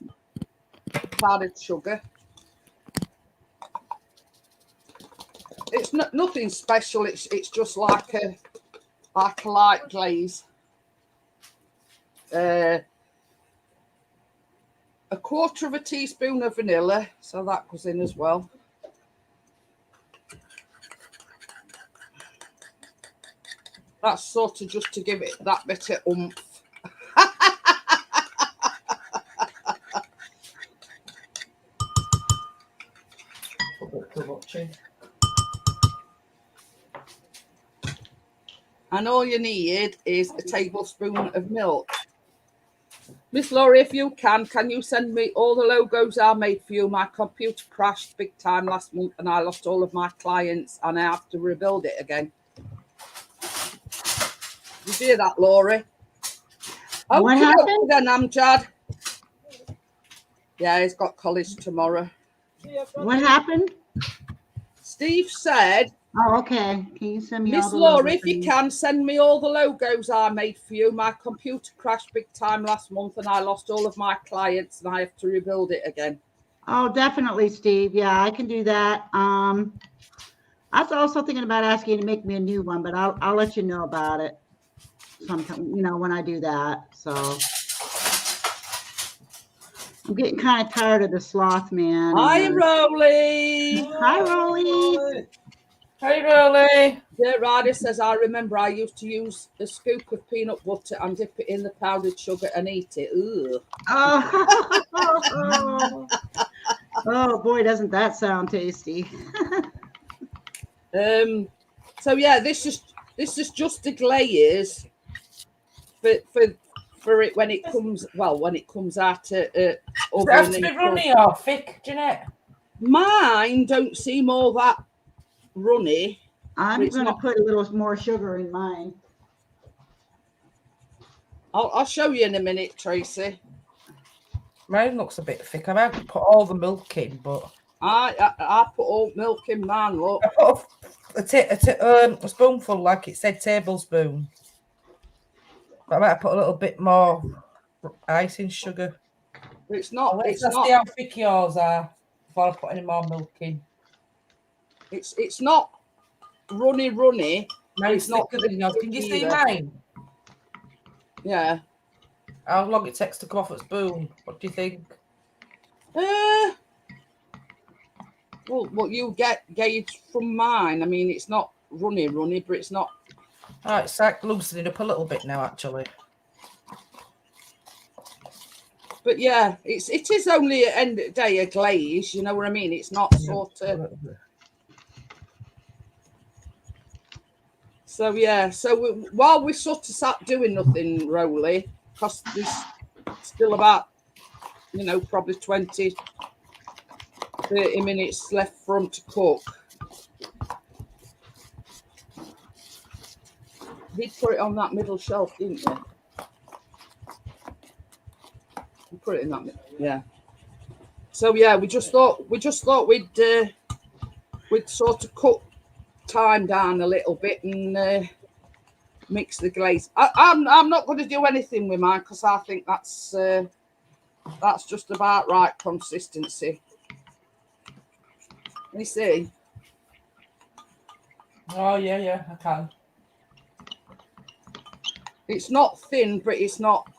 powdered sugar. It's nothing special. It's just like a light glaze. A quarter of a teaspoon of vanilla, so that goes in as well. That's sort of just to give it that bit of oomph. And all you need is a tablespoon of milk. Miss Laurie, if you can you send me all the logos I made for you? My computer crashed big time last month and I lost all of my clients and I have to rebuild it again. You hear that, Laurie? What happened? Then, Amjad. Yeah, he's got college tomorrow. What happened? Steve said, Oh, okay. Can you send me all Miss the Laurie, logos if you and- can, send me all the logos I made for you. My computer crashed big time last month and I lost all of my clients and I have to rebuild it again. Oh, definitely, Steve. Yeah, I can do that. I was also thinking about asking you to make me a new one, but I'll let you know about it sometime, when I do that. So I'm getting kind of tired of the sloth man. Hi, Rolly. Hi, Rolly. Hey, Rolly. Yeah, Ryder says, I remember I used to use a scoop of peanut butter and dip it in the powdered sugar and eat it. Ugh. Oh. Oh boy, doesn't that sound tasty? So yeah, this is just the glaze for it when it comes out Does it have to be runny or thick, Jeanette? Mine don't seem all that runny. I'm going to put a little more sugar in mine. I'll show you in a minute, Tracy. Mine looks a bit thick. I might put all the milk in, but I put all milk in mine. Look, I put a spoonful, like it said, tablespoon. But I might put a little bit more icing sugar. it's not. Let's see how thick yours are before I put any more milk in. It's not runny. Mine's not thicker than yours. Can you see either. mine? Yeah. How long it takes to come off a spoon? What do you think? Well, what you gauge from mine. I mean, it's not runny, but it's not. Oh, it's like loosening up a little bit now, actually. But yeah, it is only at the end of the day a glaze. You know what I mean? It's not sort of. So yeah, while we sort of sat doing nothing, Rolly, because there's still about, probably 20, 30 minutes left for them to cook. You'd put it on that middle shelf, didn't you? You put it in that middle, yeah. So yeah, we just thought we'd sort of cut time down a little bit and mix the glaze. I'm not going to do anything with mine because I think that's just about right consistency. Let me see. Oh yeah, I can. It's not thin, but it's not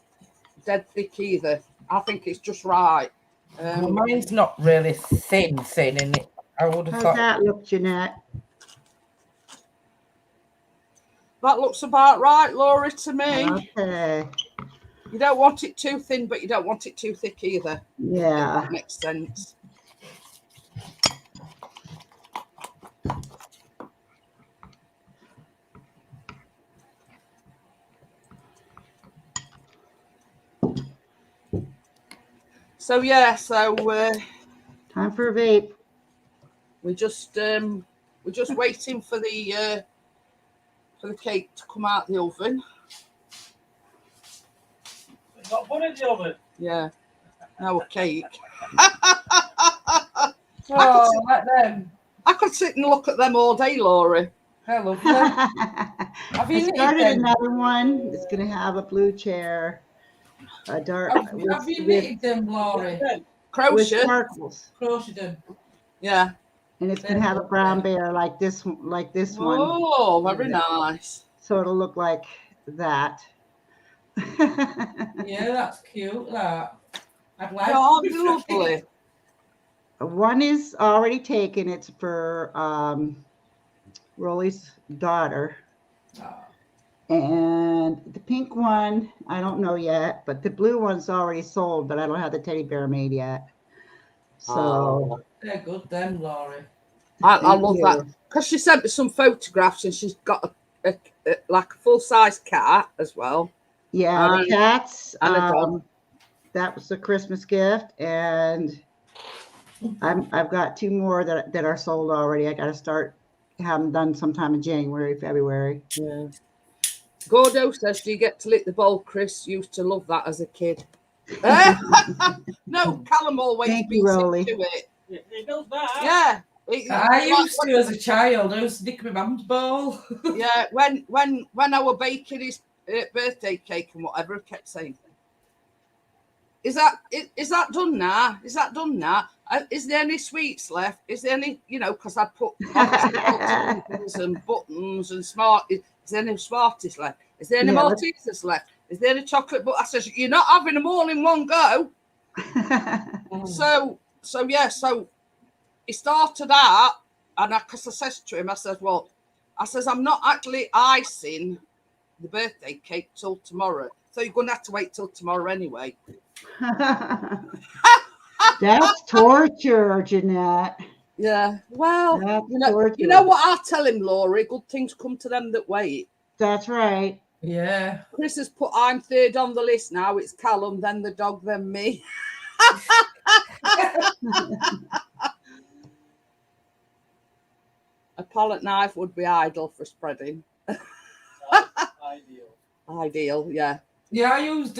dead thick either. I think it's just right. Well, mine's not really thin, in it. I would have How's thought. that look, Jeanette? That looks about right, Laura, to me. Okay. You don't want it too thin, but you don't want it too thick either. Yeah. If that makes sense. So yeah, Time for a vape. we're just waiting for the cake to come out the oven. You got bun in the oven. Yeah. No cake. Oh, let them. I could sit and look at them all day, Laurie. How lovely. Have you I knitted started them? another one. It's going to have a blue chair, a dark Have you knitted them, Laurie? with Crochet. sparkles, Crocheted them. Yeah. and it's going to have a brown bear like this one. Oh, very nice. So it'll look like that. Yeah, that's cute. That. I'd like. Oh, to lovely. One is already taken. It's for Rolly's daughter. Oh. And the pink one, I don't know yet, but the blue one's already sold, but I don't have the teddy bear made yet. So They're good, them, Laurie. I thank love you. that. Because she sent me some photographs and she's got a like a full-size cat as well. Yeah, the And- cats. and a dog. That was a Christmas gift, and I've got 2 more that are sold already. I got to start having done sometime in January, February. Yeah. Gordo says, do you get to lick the bowl? Chris used to love that as a kid. No, Callum always Thank you, beats Rolly. into it. He does that. Yeah. I used to as a child. I used to nick my mum's bowl. Yeah, when I were baking his birthday cake and whatever, I kept saying, is that done now? Is that done now? Is there any sweets left? Is there any, because I put buttons and buttons and smart. Is there any Smarties left? Is there any Yeah, Maltesers left? Is there any chocolate? But I says, you're not having them all in one go. So he started out, and because I says to him, I said, I'm not actually icing the birthday cake till tomorrow. So you're going to have to wait till tomorrow anyway. That's torture, Jeanette. Yeah. Well, That's you know torture. what I tell him, Laurie? Good things come to them that wait. That's right. Yeah. Chris has put I'm third on the list now. It's Callum, then the dog, then me. A palette knife would be ideal for spreading. Ideal, yeah. Yeah, I used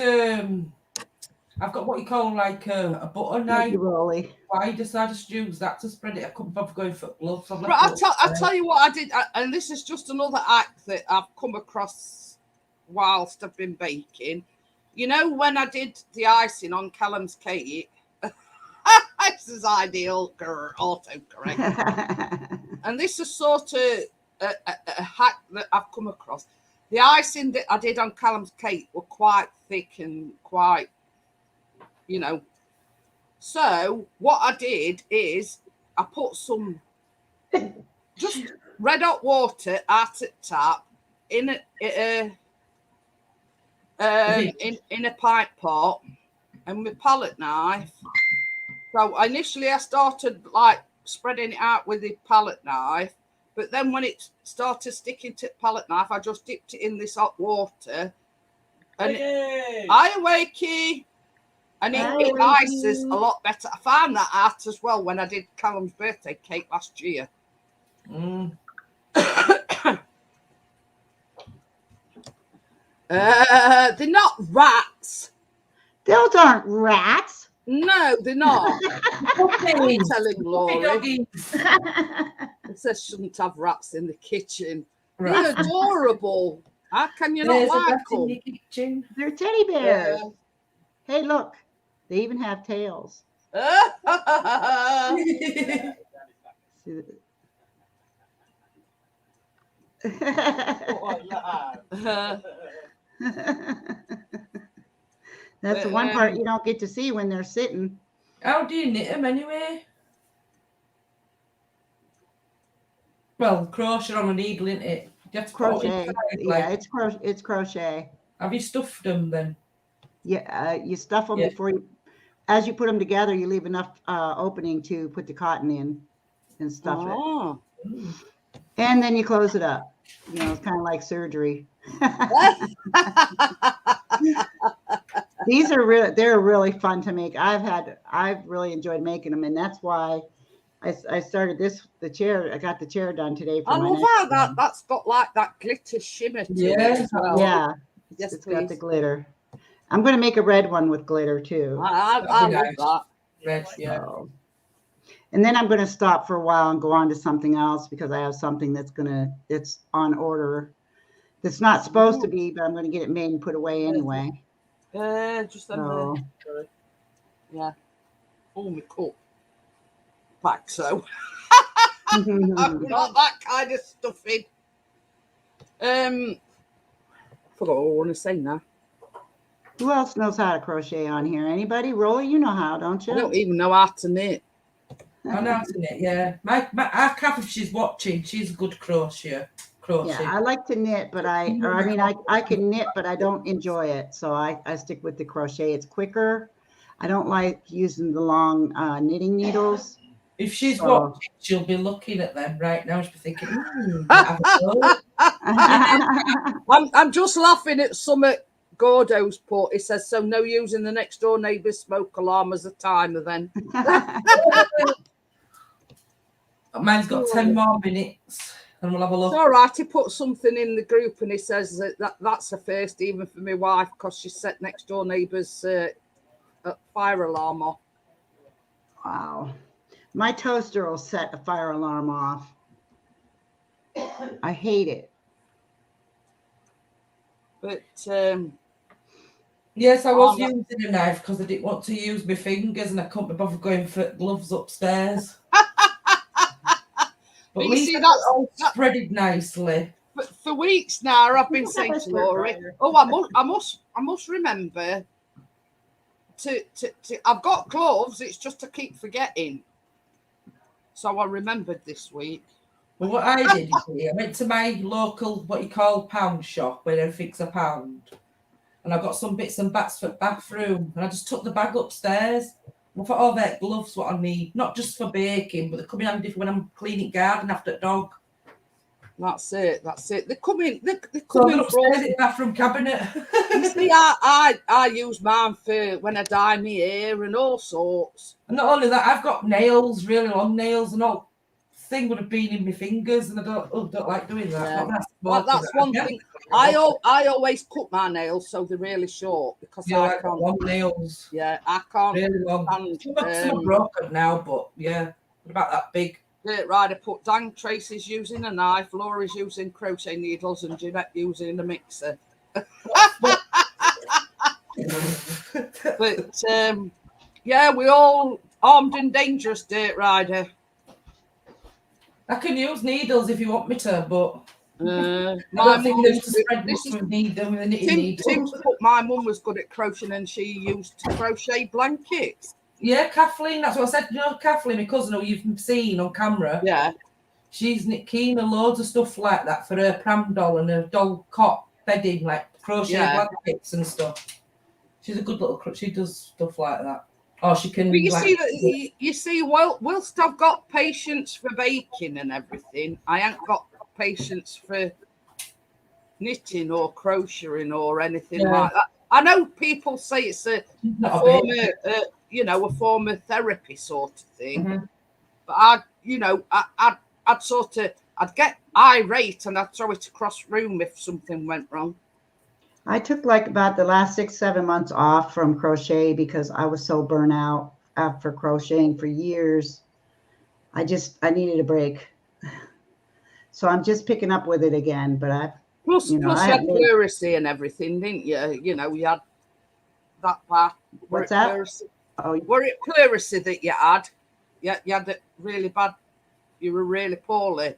I've got what you call like a butter Thank knife. you, Rolly. Why just I just use that to spread it? I couldn't bother going for gloves. But I'll tell you what I did, and this is just another act that I've come across whilst I've been baking. You know, when I did the icing on Callum's cake, this is ideal, autocorrect. And this is sort of a hack that I've come across. The icing that I did on Callum's cake were quite thick and quite, So what I did is I put some just red hot water out at tap in a pint pot and my palette knife. So initially I started like spreading it out with the palette knife, but then when it started sticking to the palette knife, I just dipped it in this hot water. And hi, Wakey. And it ices a lot better. I found that out as well when I did Callum's birthday cake last year. They're not rats. Those aren't rats. No, they're not. I'm telling Laurie. It says shouldn't have rats in the kitchen. They're adorable. How can you not like them? in the kitchen. They're teddy bears. Hey, look. They even have tails. See That's the one part you don't get to see when they're sitting. How do you knit them anyway? Well, crochet on a needle, isn't it? You have to put it Crochet. inside, Yeah, like- it's crochet. Have you stuffed them then? Yeah, you stuff them Yeah. before you, as you put them together, you leave enough opening to put the cotton in and stuff Oh. it. And then you close it up. It's kind of like surgery. They're really fun to make. I've really enjoyed making them, and that's why I started the chair. I got the chair done today. For I my love next how one. that's got like that glitter shimmer to it Yeah. as well. Yeah, Yes, it's got the please. glitter. I'm going to make a red one with glitter too. I That'd love be nice. that. Red, yeah. So, and then I'm going to stop for a while and go on to something else because I have something it's on order. That's not supposed to be, but I'm going to get it made and put away anyway. Just So, yeah. Oh, my cup. Back so. I've who got that kind of stuffing. Forgot what I want to say now. else knows how to crochet on here? Anybody? Rolly, you know how, don't you? I don't even know how to knit. I know how to knit, yeah. Our Kath, if she's watching, she's a good crocheter. Yeah, I like to knit, but I can knit, but I don't enjoy it. So I stick with the crochet. It's quicker. I don't like using the long knitting needles. If she's So- watching, she'll be looking at them right now. She'll be thinking, have a go. I'm just laughing at some Gordo's put. It says, so no using the next door neighbour's smoke alarm as a timer then. Mine's got 10 more minutes and we'll have a It's look. all right. He put something in the group and he says that's a first even for my wife because she set next door neighbour's fire alarm off. Wow. My toaster will set a fire alarm off. I hate it. But Yes, I was using a knife because I didn't want to use my fingers and I couldn't be bothered going for gloves upstairs. But at you least see, that's all spreaded nicely. for weeks now I've been saying to Laurie, I must remember to I've got gloves, it's just to keep forgetting. So I remembered this week. Well, what I did, I went to my local, what you call pound shop, where everything's a pound. And I got some bits and bats for the bathroom. And I just took the bag upstairs. And I thought, oh, they're gloves, what I need. Not just for baking, but they come in handy for when I'm cleaning garden after the dog. That's it. They come in. They So come I'm in upstairs in the bathroom cabinet. You see, I use mine for when I dye my hair and all sorts. And not only that, I've got nails, really long nails, and all thing would have been in my fingers, and I don't like doing that. Yeah. Not Well, that's one thing. I always cut my nails so they're really short because yeah, I I've got can't. long nails. Yeah, I can't. Really long. Some are broken now, but yeah, what about that big? Right, I put Dan Tracy's using a knife, Laura's using crochet needles, and Jeanette using a mixer. But yeah, we all armed and dangerous, Dirt Rider. I can use needles if you want me to, but My I don't think mum they was to spread much with the knitting needles. Tim's put my mum was good at crocheting and she used to crochet blankets. Yeah, Kathleen, that's what I said. You know, Kathleen, my cousin, who you've seen on camera. Yeah. She's knit keen and loads of stuff like that for her pram doll and her doll cot bedding, like crochet blankets and stuff. She's a good little she does stuff like that. Or she can. But you see, whilst I've got patience for baking and everything, I ain't got patience for knitting or crocheting or anything like that. I know people say it's a form of therapy sort of thing, but I'd get irate and I'd throw it across the room if something went wrong. I took like about the last 6-7 months off from crochet because I was so burnt out after crocheting for years. I needed a break. So I'm just picking up with it again, but plus you had pleurisy and everything, didn't you? You know, you had that part. What's that? Pleurisy? Were it pleurisy that you had? You had it really bad. You were really poorly.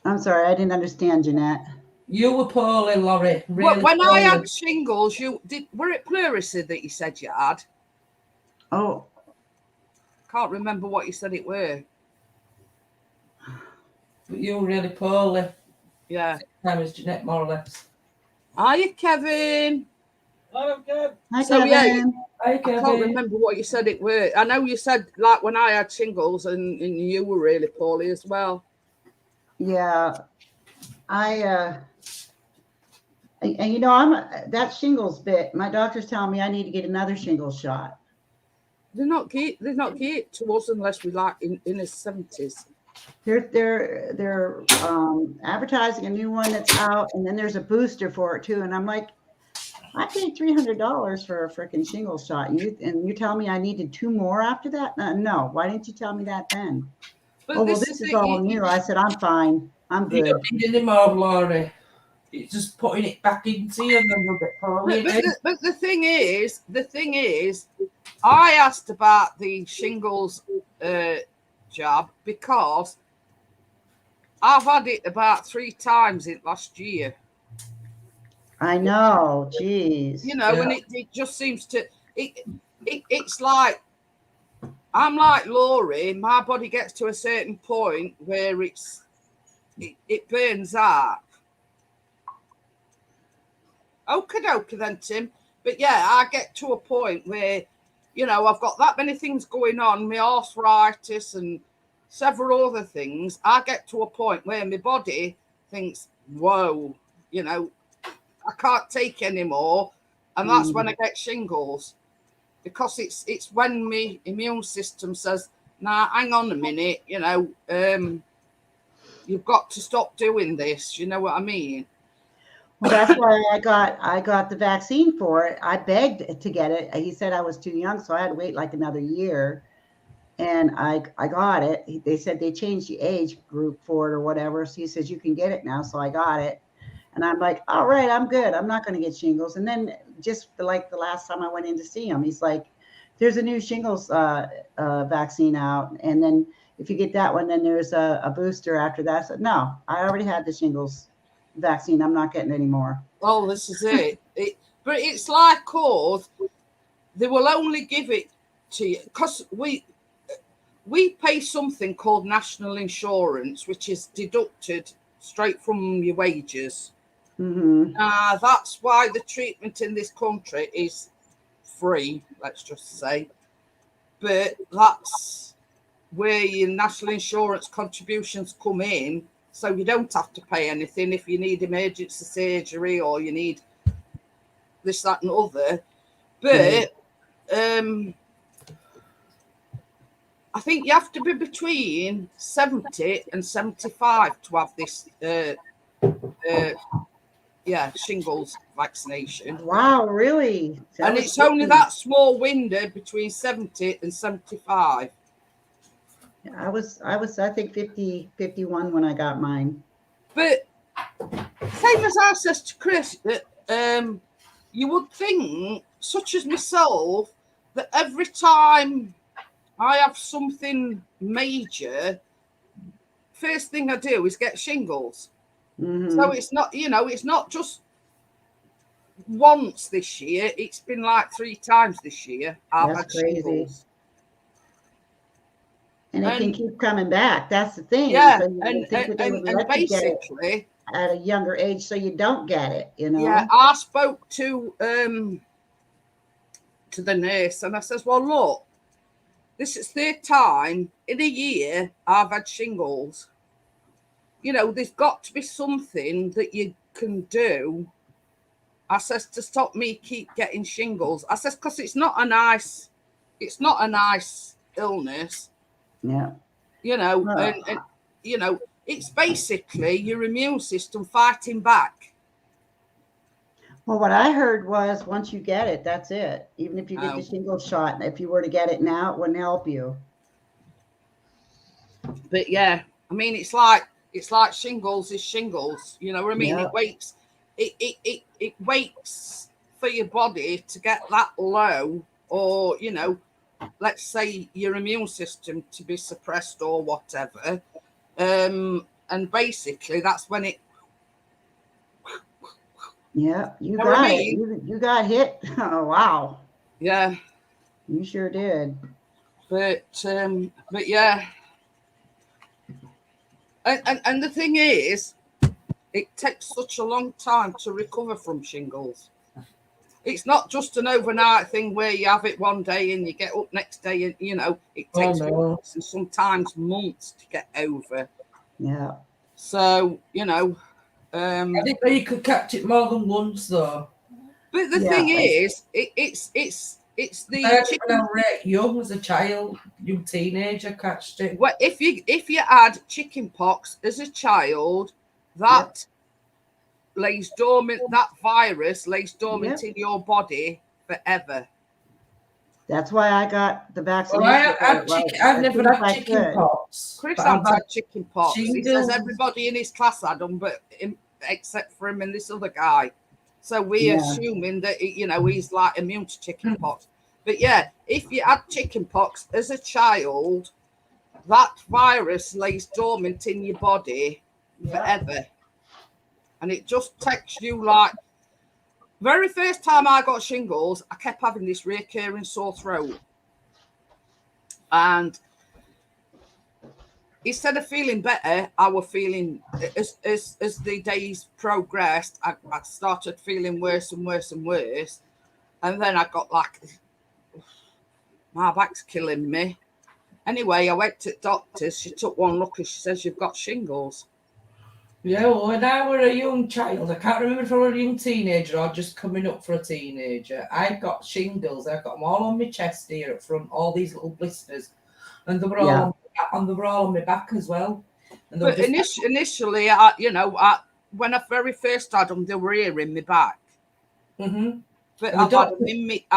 I'm sorry, I didn't understand, Jeanette. You were poorly, Laurie. Really when poorly. I had shingles, were it pleurisy that you said you had? Oh. Can't remember what you said it were. But you were really poorly. Yeah. Same as Jeanette, more or less. Hiya, Kevin. Hello, Kev. Hi, So, Kevin. Hi, I can't remember what you said it were. I know you said like when I had shingles and you were really poorly as well. Yeah. I'm that shingles bit. My doctor's telling me I need to get another shingles shot. They're not geared to us unless we like in his 70s. They're advertising a new one that's out, and then there's a booster for it too. And I'm like, I paid $300 for a freaking shingles shot, and you tell me I needed 2 more after that? No. Why didn't you tell me that then? But Oh, well, this is all new. I said, I'm fine. I'm You good. don't need any more, Laurie. It's just putting it back into you and then you'll get poorly. But the thing is, I asked about the shingles jab because I've had it about 3 times in last year. I know. Jeez. You know, and it just seems to it's like I'm like Laurie. My body gets to a certain point where it burns out. Okie dokie then, Tim. But yeah, I get to a point where, you know, I've got that many things going on, my arthritis and several other things. I get to a point where my body thinks, whoa, you know, I can't take any more. And that's when I get shingles. Because it's when my immune system says, nah, hang on a minute, you know, you've got to stop doing this. You know what I mean? Well, that's why I got the vaccine for it. I begged to get it. He said I was too young, so I had to wait like another year. And I got it. They said they changed the age group for it or whatever. So he says, you can get it now. So I got it. And I'm like, all right, I'm good. I'm not going to get shingles. And then just like the last time I went in to see him, he's like, there's a new shingles vaccine out. And then if you get that one, then there's a booster after that. I said, no, I already had the shingles vaccine. I'm not getting any more. Oh, this is it. But it's like cause they will only give it to you because we pay something called national insurance, which is deducted straight from your wages. Mm-hmm. That's why the treatment in this country is free, let's just say. But that's where your national insurance contributions come in. So you don't have to pay anything if you need emergency surgery or you need this, that, and other. But I think you have to be between 70 and 75 to have this shingles vaccination. Wow, really? And it's only that small window between 70 and 75. I was I think 51 when I got mine. But same as I says to Chris, that you would think, such as myself, that every time I have something major, first thing I do is get shingles. Mm-hmm. So it's not, you know, it's not just once this year. It's been like 3 times this year. I've had shingles. And it can keep coming back. That's the thing. Yeah, so and basically at a younger age, so you don't get it. You know. Yeah, I spoke to the nurse, and I says, "Well, look, this is 3rd time in a year I've had shingles. You know, there's got to be something that you can do." I says, to stop me keep getting shingles. I says, because it's not a nice illness. Yeah. You know, and you know, it's basically your immune system fighting back. Well, what I heard was once you get it, that's it. Even if you get the shingles shot, if you were to get it now, it wouldn't help you. But yeah, I mean, it's like shingles is shingles. You know what I mean? Yeah. It waits for your body to get that low, or you know, let's say your immune system to be suppressed or whatever. And basically that's when it. Yeah, you got it. You got hit. Oh, wow. Yeah. You sure did. But yeah. And the thing is, it takes such a long time to recover from shingles. It's not just an overnight thing where you have it one day and you get up next day and, you know, it takes weeks and sometimes months to get over. Yeah. So, you know. I think you could catch it more than once, though. But the thing is, it's the... I was young as a child, young teenager, catched it. Well, if you had chicken pox as a child, that lays dormant. That virus lays dormant Yep. in your body forever. That's why I got the Well, vaccination. I had like, chicken. I've as never soon as had I chicken could. pox. Chris but had I've had chicken pox. He says shingles. everybody in his class had them, but except for him and this other guy. So we're Yeah. assuming that he's like immune to chicken pox. But yeah, if you had chicken pox as a child, that virus lays dormant in your body forever, and it just takes you like. Very first time I got shingles, I kept having this recurring sore throat, and instead of feeling better, I was feeling as the days progressed, I started feeling worse and worse and worse, and then I got like, my back's killing me. Anyway, I went to the doctor's. She took one look and she says, "You've got shingles." Yeah, well, when I were a young child, I can't remember if I was a young teenager or just coming up for a teenager. I got shingles. I got them all on my chest here up front, all these little blisters, and they were all on my back as well. And but initially, when I very first had them, they were here in my back. Mm-hmm. But And I've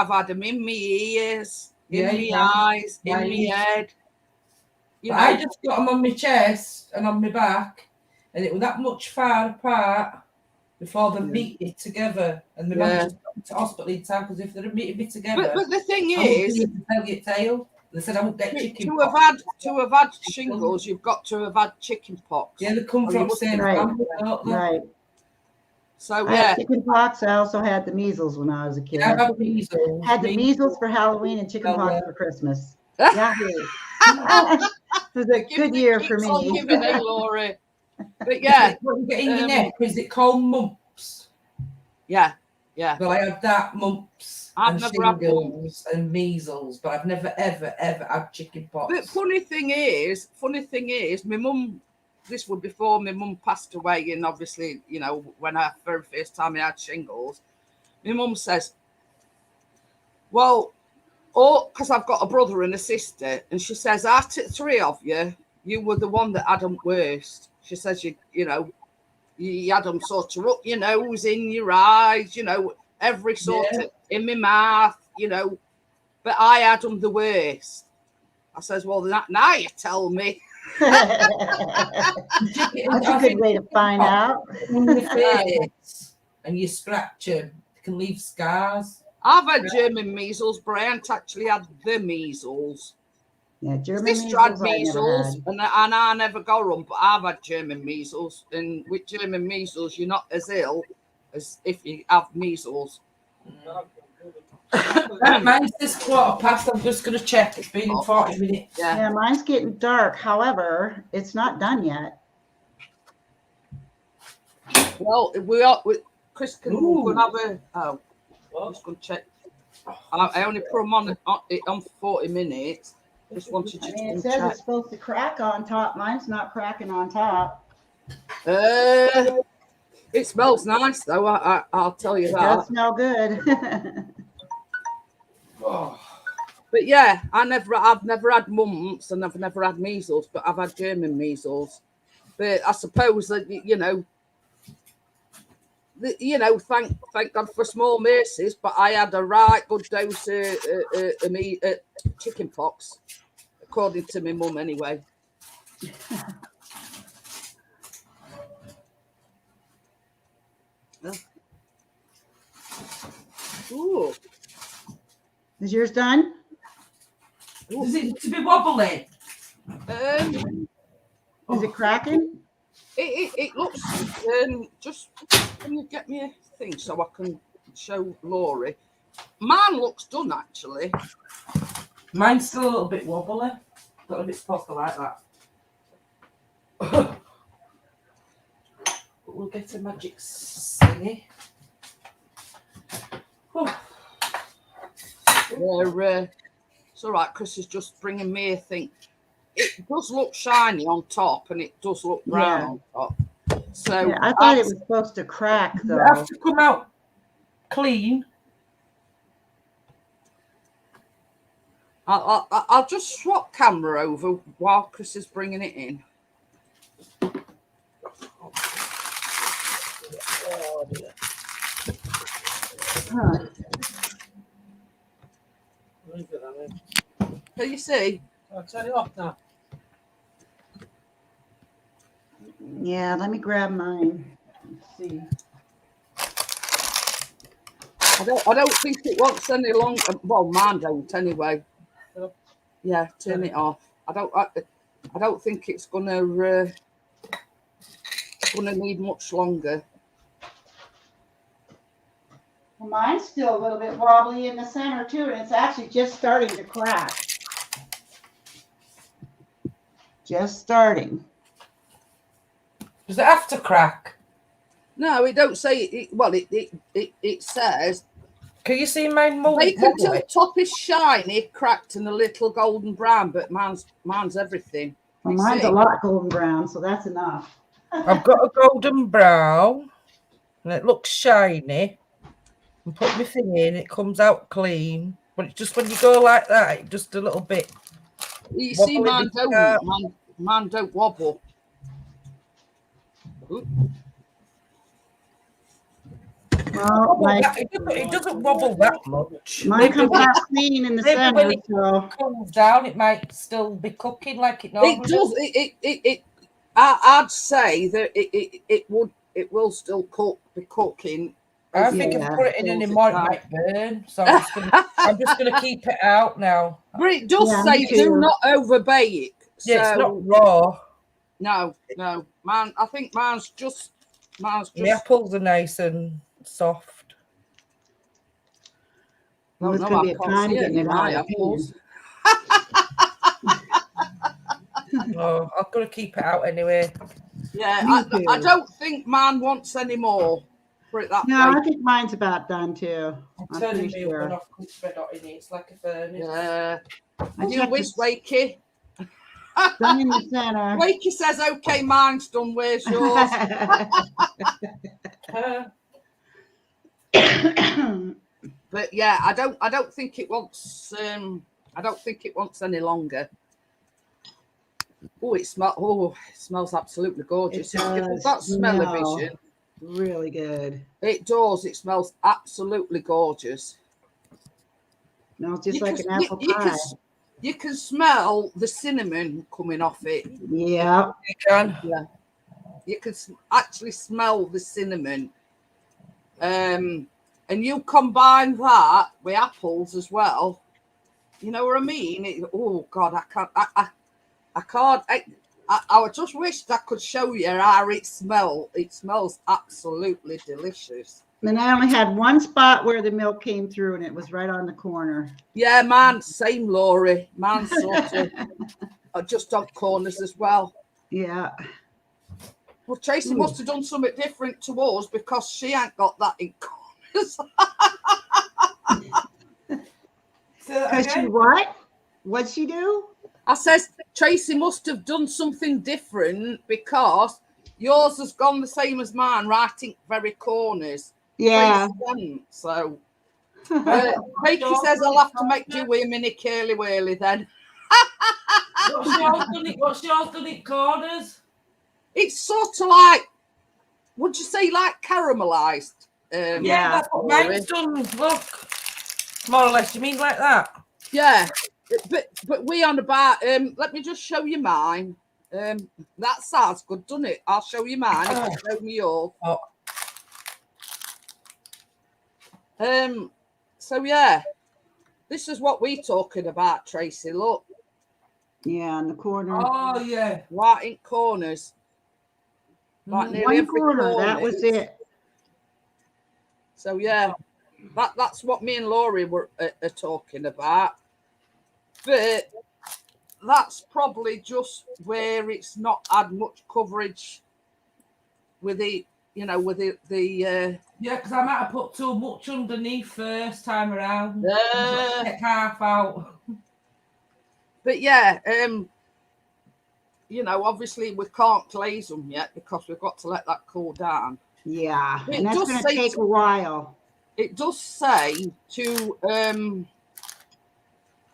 had them in my ears, in my eyes, in my head. I just got them on my chest and on my back, and it was that much far apart before they meet it together. And my mum just got me to hospital in time because if they'd meeting me together, but the thing I is, wouldn't be able to tell your tail. They said I won't get chicken to pox. have had shingles, you've got to have had chicken pox. Yeah, they come from the same family, don't they? Right. So I had chicken pox. I also had the measles when I was a kid. Yeah, I had measles. Had the measles for Halloween and chicken pox for Christmas. Yahoo! It was a good year for me. Laurie. But yeah, what you get in your neck, is it called mumps? Yeah. Well, I had that mumps I've and never had shingles and measles, but I've never ever had chicken pox. But funny thing is, my mum. This was before my mum passed away, and obviously, when I very first time I had shingles, my mum says, "Well, because I've got a brother and a sister," and she says, "Out of three of you, you were the one that had them worst." She says, "You had them sort of up your nose, in your eyes, every sort of in my mouth, but I had them the worst." I says, "Well, now you tell me." That's a good way to find out. In the face, and you scratch them, it can leave scars. I've had German measles, but I haven't actually had the measles. Yeah, German measles, and I never got them, but I've had German measles, and with German measles, you're not as ill as if you have measles. Mine's this 1:15. I'm just going to check. It's been in 40 minutes. Yeah, mine's getting dark. However, it's not done yet. Well, Chris can have a. Oh, I'm just going to check. I only put them on 40 minutes. Just wanted you to it says it's supposed to crack on top. Mine's not cracking on top. It smells nice though. I'll tell you that. It does smell good. But yeah, I've never had mumps and I've never had measles, but I've had German measles. But I suppose that thank God for small mercies. But I had a right good dose of chicken pox, according to my mum anyway. Ooh. Is yours done? Is it to be wobbly? Is it cracking? It looks. Just can you get me a thing so I can show Laurie? Mine looks done actually. Mine's still a little bit wobbly. Don't know if it's supposed to like that. But we'll get a magic thingy. It's all right. Chris is just bringing me a thing. It does look shiny on top, and it does look brown on top. So yeah, I thought it was supposed to crack though. You have to come out clean. I'll just swap camera over while Chris is bringing it in. Oh, dear. Huh. Leave it on him. Can you see? I'll turn it off now. Yeah, let me grab mine. Let's see. I don't think it wants any longer. Well, mine don't anyway. Yep. Yeah, turn it off. I don't think it's gonna need much longer. Well, mine's still a little bit wobbly in the center too, and it's actually just starting to crack. Just starting. Does it have to crack? No, it don't say it. Well, it says Can you see mine more? bake until top is shiny, cracked, and a little golden brown. But mine's everything. Well, You mine's see? a lot golden brown, so that's enough. I've got a golden brown, and it looks shiny. And put my thing in, it comes out clean. But it's just when you go like that, it just a little bit. You see, mine don't. Mine don't wobble. Ooh. Well, like, It doesn't wobble that much. mine Maybe comes when out clean in the maybe when center, it so comes down, it might still be cooking like it normally It does. I'd say that it will still be cooking. I think if I put it in anymore, it might burn. So I'm just gonna keep it out now. But it does Yeah, say me do too. not overbake. Yeah, it's So not raw. no. Man, I think mine's just The apples are nice and soft. well, it's no, gonna I be a can't time see getting any it of out my of the apples. Oh, I'm gonna keep it out anyway. Yeah, Me too. I don't think mine wants any more. Put it that No, way. I think mine's about done too. I'm Turning pretty me up and sure. off cooks red hot in it. It's like a furnace. Yeah. I You checked Whisk, it. Wakey. Done in the center. Wakey says, "Okay, mine's done. Where's yours?" But yeah, I don't think it wants. I don't think it wants any longer. Oh, it smells absolutely gorgeous. It If you've does got smell smell-o-vision, really good. it does. It smells absolutely gorgeous. Smells just like an apple pie. You can smell the cinnamon coming off it. Yeah. You can. Yeah, you can actually smell the cinnamon. And you combine that with apples as well. You know what I mean? Oh God, I can't. I can't. I just wished I could show you how it smells. It smells absolutely delicious. And I only had one spot where the milk came through, and it was right on the corner. Yeah, man, same, Laurie. Mine's sort of just on corners as well. Yeah. Well, Tracy must have done something different to us because she ain't got that in corners. Because she what? What'd she do? I says Tracy must have done something different because yours has gone the same as mine, right in very corners. Yeah. So Becky says I'll have to make do with a mini curly whirly then. What's yours done in corners? It's sort of like, would you say like caramelized? Yeah, That's what mine's done. Look, more or less. You mean like that? Yeah, but we on about. Let me just show you mine. That sounds good, doesn't it? I'll show you mine. If you show me yours. So yeah, this is what we're talking about, Tracy. Look. Yeah, in the corner. Oh yeah, right in corners. Like nearly One every corner. That was it. So yeah, that's what me and Laurie are talking about. But that's probably just where it's not had much coverage with the, with the yeah, because I might have put too much underneath first time around. Take half out. But yeah, obviously we can't glaze them yet because we've got to let that cool down. Yeah, and that's going to take a while. It does say to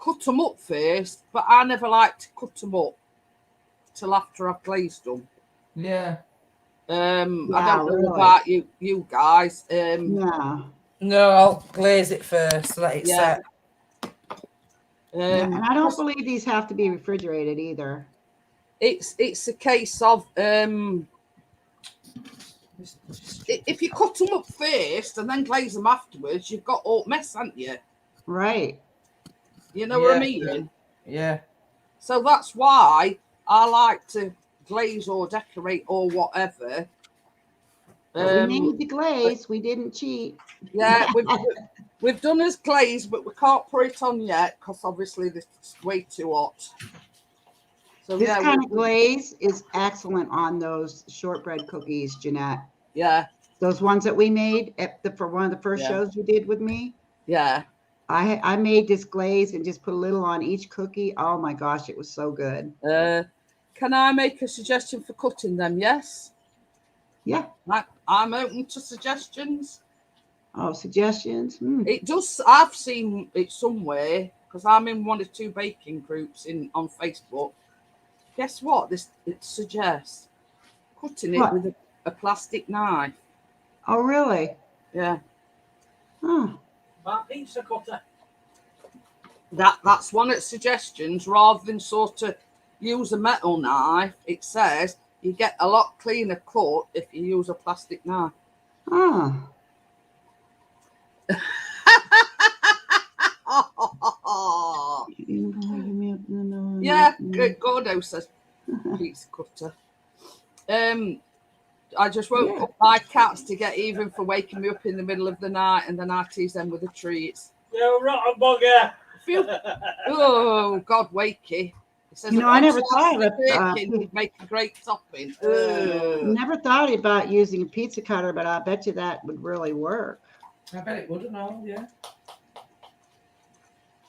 cut them up first, but I never like to cut them up till after I've glazed them. Yeah. I Yeah, don't know really. about you guys. Yeah. No, I'll glaze it first, let it Yeah. set. Yeah, and I don't Because believe these have to be refrigerated either. it's a case of if you cut them up first and then glaze them afterwards, you've got all mess, haven't you? Right. You know what I Yeah. mean? Yeah. So that's why I like to glaze or decorate or whatever. But we made the glaze. We didn't cheat. Yeah, we've done as glaze, but we can't put it on yet because obviously this is way too hot. So This yeah, kind of glaze is excellent on those shortbread cookies, Jeanette. yeah, Those ones that we made for one of the first Yeah. shows you did with me. yeah. I made this glaze and just put a little on each cookie. Oh my gosh, it was so good. Can I make a suggestion for cutting them? Yes. Yeah. I'm open to suggestions. Oh, suggestions? It does. I've seen it somewhere because I'm in one or two baking groups on Facebook. Guess what? It suggests cutting it What? with a plastic knife. Oh, really? Yeah, Oh, That pizza cutter. that's one of the suggestions. Rather than sort of use a metal knife, it says you get a lot cleaner cut if you use a plastic knife. oh. Yeah, Gordo says pizza cutter. I just woke up my cats to get even for waking me up in the middle of the night, and then I tease them with the treats. You rotten bugger. Oh God, wakey! It says, I never thought of bacon would make a great topping. Never thought about using a pizza cutter, but I bet you that would really work. I bet it wouldn't know, yeah.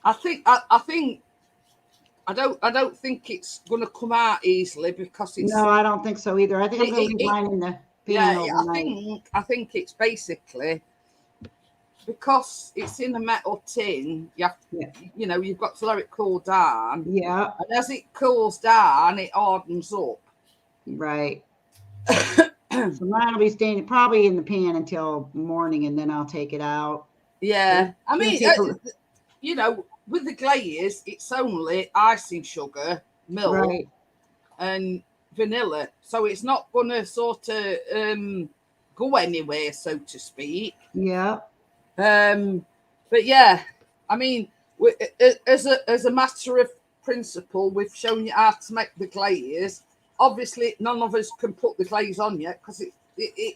I don't think it's going to come out easily because it's. No, I don't think so either. I think I'm going to leave mine in the pan overnight. I think it's basically because it's in a metal tin. You've got to let it cool down. Yeah. And as it cools down, it hardens up. Right. So mine will be staying probably in the pan until morning, and then I'll take it out. Yeah, I mean, with the glaze, it's only icing sugar, milk, right, and vanilla, so it's not going to sort of go anywhere, so to speak. Yeah. But yeah, I mean, as a matter of principle, we've shown you how to make the glaze. Obviously, none of us can put the glaze on yet because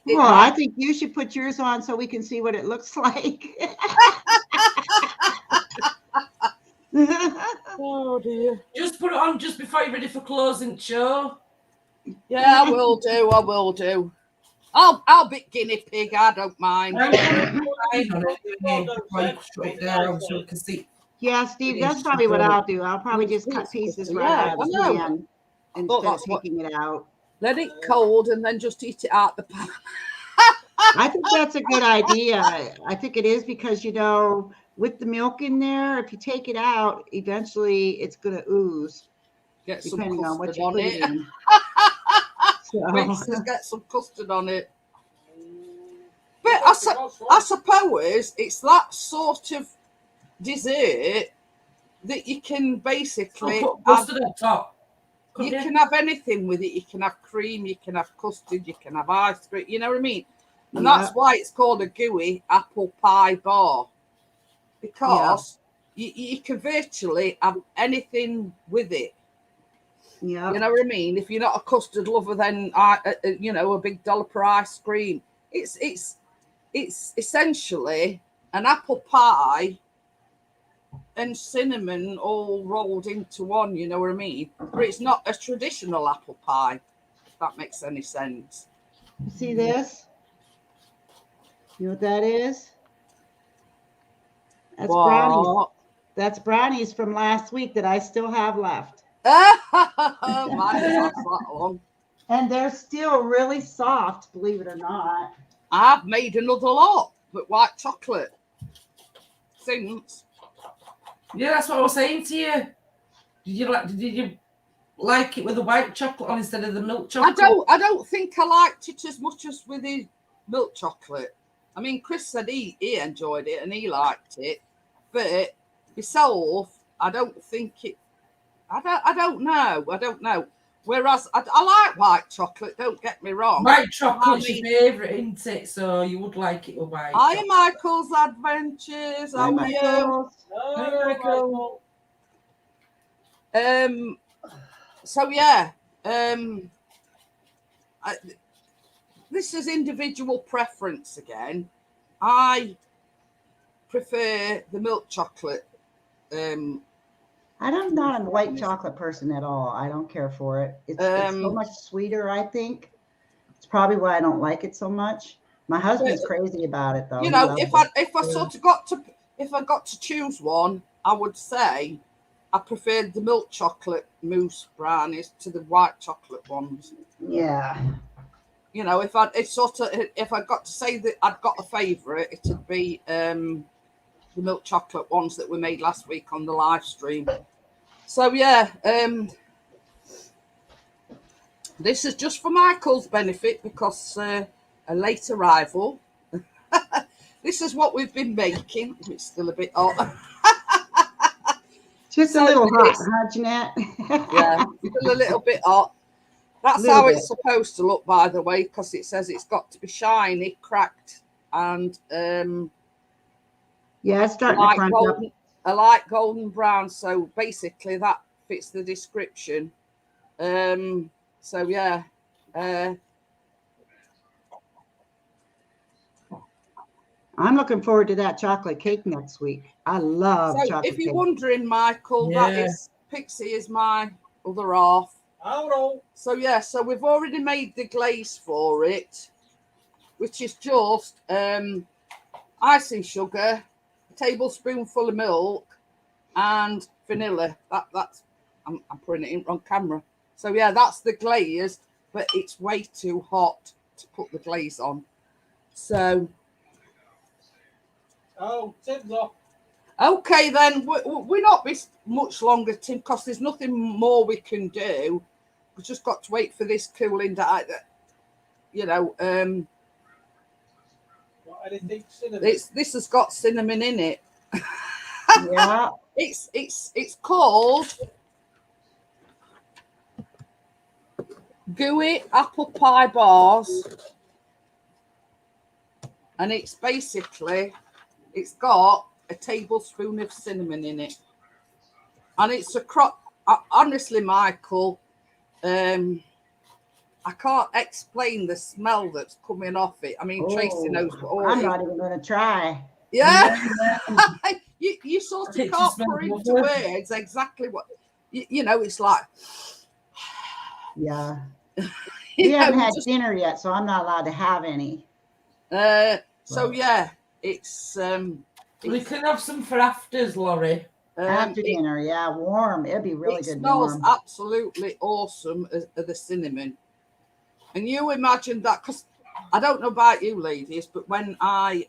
I think you should put yours on so we can see what it looks like. Oh dear. Just put it on just before you're ready for closing show. Yeah, I will do. I'll be guinea pig. I don't mind. Yeah, Steve, that's probably what I'll do. I'll probably just cut pieces right out of the pan instead of taking it out. Let it cold and then just eat it out the pan. I think that's a good idea. I think it is because, with the milk in there, if you take it out, eventually it's going to ooze. Depending on what you put it in. So. Get some custard on it. But I suppose it's that sort of dessert that you can basically put custard on top. You can have anything with it. You can have cream, you can have custard, you can have ice cream. You know what I mean? And that's why it's called a gooey apple pie bar. Because you can virtually have anything with it. Yeah. You know what I mean? If you're not a custard lover, then a big dollop of ice cream. It's essentially an apple pie and cinnamon all rolled into one, you know what I mean? But it's not a traditional apple pie, if that makes any sense. You see this? You know what that is? That's brownies. That's brownies from last week that I still have left. And they're still really soft, believe it or not. I've made another lot with white chocolate since. Yeah, that's what I was saying to you. Did you like it with the white chocolate on instead of the milk chocolate? I don't think I liked it as much as with the milk chocolate. I mean, Chris said he enjoyed it and he liked it, but myself, I don't think it. I don't know. Whereas I like white chocolate. Don't get me wrong. White chocolate's your favourite, isn't it? So you would like it with white. Hi, chocolate. Michael's Adventures. How are you? Oh, Michael. So yeah. This is individual preference again. I prefer the milk chocolate. I'm not a white chocolate person at all. I don't care for it. It's so much sweeter, I think. It's probably why I don't like it so much. My husband's crazy about it, though. You know, if I got to choose one, I would say I preferred the milk chocolate mousse brownies to the white chocolate ones. Yeah. You know, if I got to say that I'd got a favourite, it'd be the milk chocolate ones that we made last week on the live stream. So yeah, this is just for Michael's benefit because a late arrival. This is what we've been making. It's still a bit hot. Just a little hot, huh, Jeanette? Yeah, still a little bit hot. That's how it's supposed to look, by the way, because it says it's got to be shiny, cracked, and yeah, it's starting to crunch up. A light golden brown. So basically, that fits the description. So yeah. I'm looking forward to that chocolate cake next week. I love chocolate cake. If you're wondering, Michael, that is Pixie is my other half. Hello. So yeah, so we've already made the glaze for it, which is just icing sugar, a tablespoonful of milk, and vanilla. That's I'm putting it in on camera. So yeah, that's the glaze, but it's way too hot to put the glaze on. So. Oh, Tim's off. Okay, then we're not be much longer, Tim, because there's nothing more we can do. We've just got to wait for this cooling down. You know, anything cinnamon? This has got cinnamon in it. Yeah, it's called Gooey apple pie bars, and it's basically it's got a tablespoon of cinnamon in it, and it's honestly, Michael, I can't explain the smell that's coming off it. I mean, Tracy knows. I'm not even going to try. Yeah, you sort of can't put into words exactly what you know. It's like, yeah, we haven't had dinner yet, so I'm not allowed to have any. So yeah, it's we can have some for afters, Laurie. After dinner, yeah, warm. It'd be really good. It smells warm. absolutely awesome of the cinnamon. And you imagine that, because I don't know about you ladies, but when I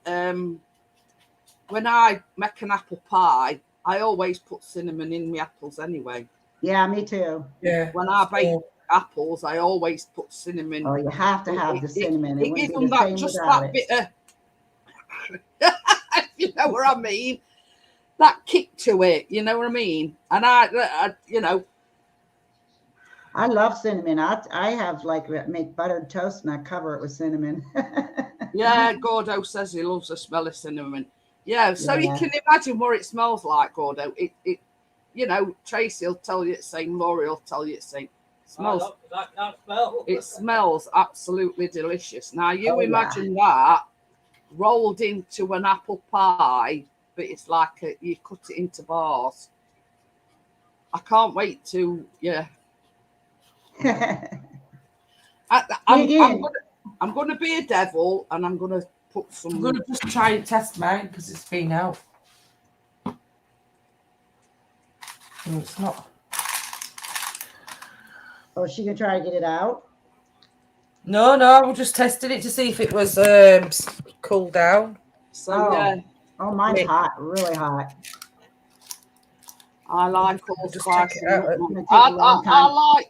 make an apple pie, I always put cinnamon in my apples anyway. Yeah, me too. Yeah. When I bake apples, I always put cinnamon. Oh, you have to have the cinnamon. It gives them that just that bit of, you know what I mean? That kick to it, you know what I mean? And I you know, I love cinnamon. I have like make buttered toast and I cover it with cinnamon. Yeah, Gordo says he loves the smell of cinnamon. Yeah, so you can imagine what it smells like, Gordo. It you know, Tracy will tell you the same, Laurie will tell you the same. I can't smell. It smells absolutely delicious. Now you imagine that rolled into an apple pie, but it's like you cut it into bars. I can't wait to I'm gonna be a devil, and I'm gonna put some. I'm gonna just try and test mine because it's been out. No, it's not. Oh, she can try to get it out? No, I was just testing it to see if it was cooled down. So yeah. Oh, mine's hot, really hot. I like Just allspice. check it out. It's gonna take a long time.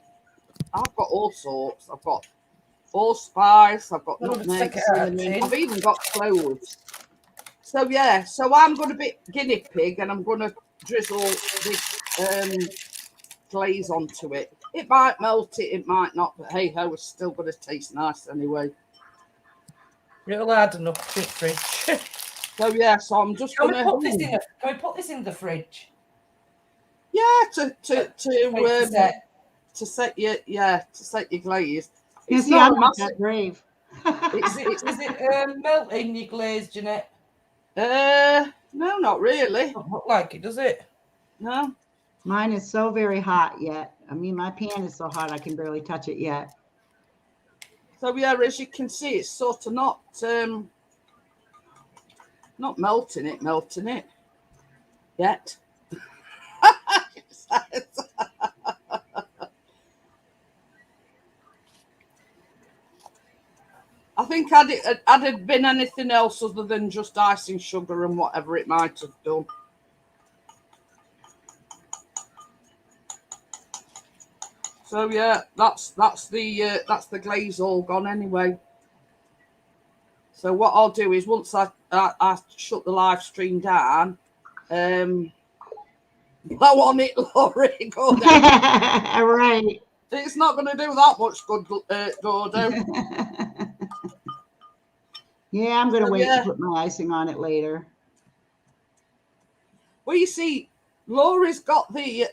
I've got all sorts. I've got allspice. I've got Well, just nutmeg, take it out, cinnamon. Jane. I've even got cloves. So yeah, so I'm going to be guinea pig, and I'm going to drizzle this glaze onto it. It might melt it, it might not, but hey ho, it's still going to taste nice anyway. It'll add enough to the fridge. So yeah, so I'm just Can going we put this in? Can we put this in the fridge? yeah to set your glaze. You It's see, I'm not not massive. that brave. Is it melting your glaze, Jeanette? No, not really. Doesn't look like it, does it? No. Mine is so very hot yet. I mean, my pan is so hot I can barely touch it yet. So yeah, as you can see, it's sort of not melting it yet. I think had it been anything else other than just icing sugar and whatever it might have done. So yeah, that's the glaze all gone anyway. So what I'll do is once I shut the live stream down, blow on it, Laurie. Go down. Right. It's not going to do that much good, Gordo. Yeah, I'm gonna So, wait yeah. to put my icing on it later. Well, you see, Laurie's got the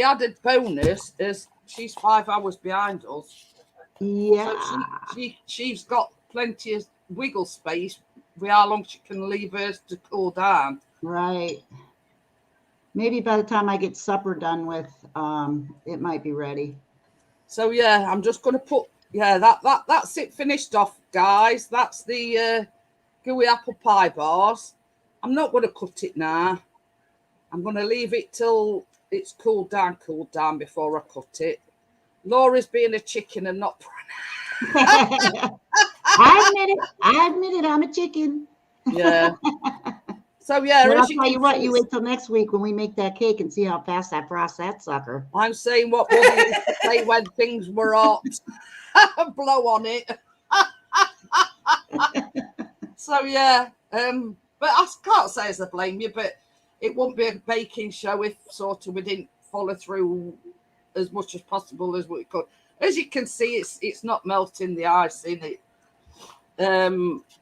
added bonus is she's 5 hours behind us. Yeah. So she's got plenty of wiggle space with how long she can leave hers to cool down. Right. Maybe by the time I get supper done with, it might be ready. So yeah, I'm just going to put that's it finished off, guys. That's the gooey apple pie bars. I'm not going to cut it now. I'm going to leave it till it's cooled down before I cut it. Laura's being a chicken and not. I admit it. I'm a chicken. Yeah. So yeah, But I'll as you tell can you what, see, you wait till next week when we make that cake and see how fast I frost that sucker. I'm saying what Mother used to say when things were hot. Blow on it. So yeah, but I can't say as I blame you, but it wouldn't be a baking show if sort of we didn't follow through as much as possible as we could. As you can see, it's not melting the ice in it.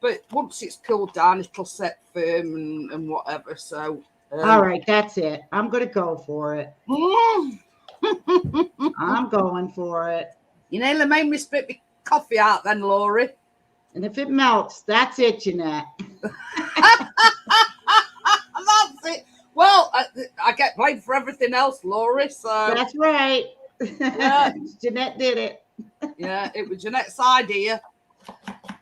But once it's cooled down, it'll set firm and whatever. So All right, that's it. I'm gonna go for it. I'm going for it. You nearly made me spit my coffee out then, Laurie. And if it melts, that's it, Jeanette. That's it. Well, I get blamed for everything else, Laurie. So That's right. Yeah. Jeanette did it. yeah, it was Jeanette's idea.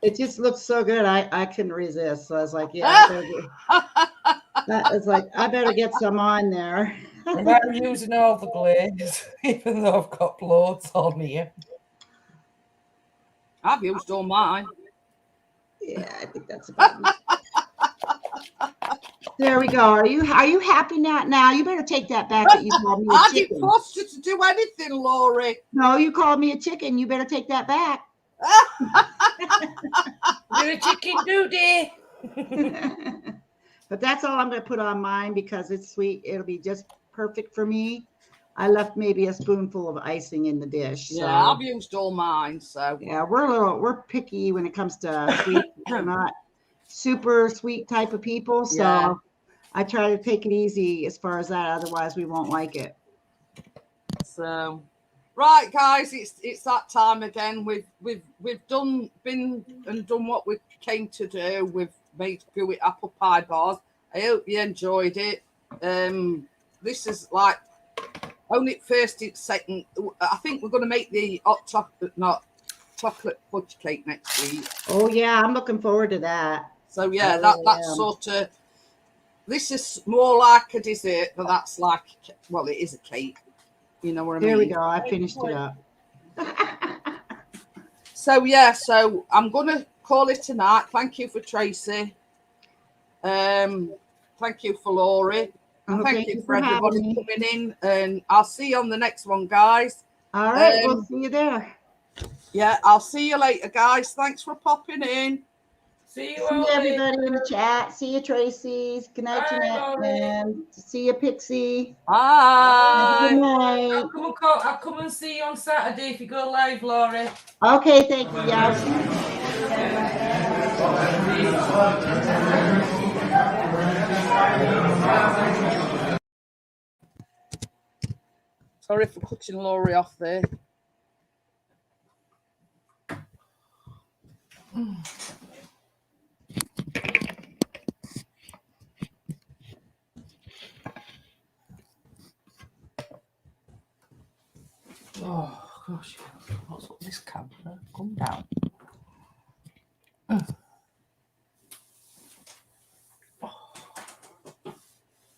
It just looks so good. I couldn't resist. So I was like, yeah. I better get some on there. And I'm using all the glaze, even though I've got loads on here. I've used all mine. Yeah, I think that's about it. There we go. Are you happy now? Now you better take that back that you called me a I chicken. didn't force you to do anything, Laurie. No, you called me a chicken. You better take that back. You're a chicken doody. But that's all I'm going to put on mine because it's sweet. It'll be just perfect for me. I left maybe a spoonful of icing in the dish. So. Yeah, I've used all mine. So Yeah, we're picky when it comes to sweet. We're not super sweet type of people. So Yeah. I try to take it easy as far as that. Otherwise, we won't like it. So, right, guys, it's that time again. We've done what we came to do. We've made gooey apple pie bars. I hope you enjoyed it. This is like only first, it's second. I think we're going to make the hot chocolate fudge cake next week. Oh yeah, I'm looking forward to that. So yeah, that's sort of. This is more like a dessert, but that's like, well, it is a cake. You know what I mean? There we go. I finished it up. So yeah, so I'm gonna call it tonight. Thank you for Tracy. Thank you for Laurie. Oh, Thank you for having everybody me. coming in, and I'll see you on the next one, guys. All right, we'll see you there. Yeah, I'll see you later, guys. Thanks for popping in. See you See all everybody in the later. chat. See you, Tracy. Good night, Bye, Jeanette. Laurie. And see you, Pixie. Bye. Good night. I'll come and see you on Saturday if you go live, Laurie. Okay, thank you. Yeah, I'll see you. Sorry for cutting Laurie off there. Oh gosh, what's up with this camera? Come down.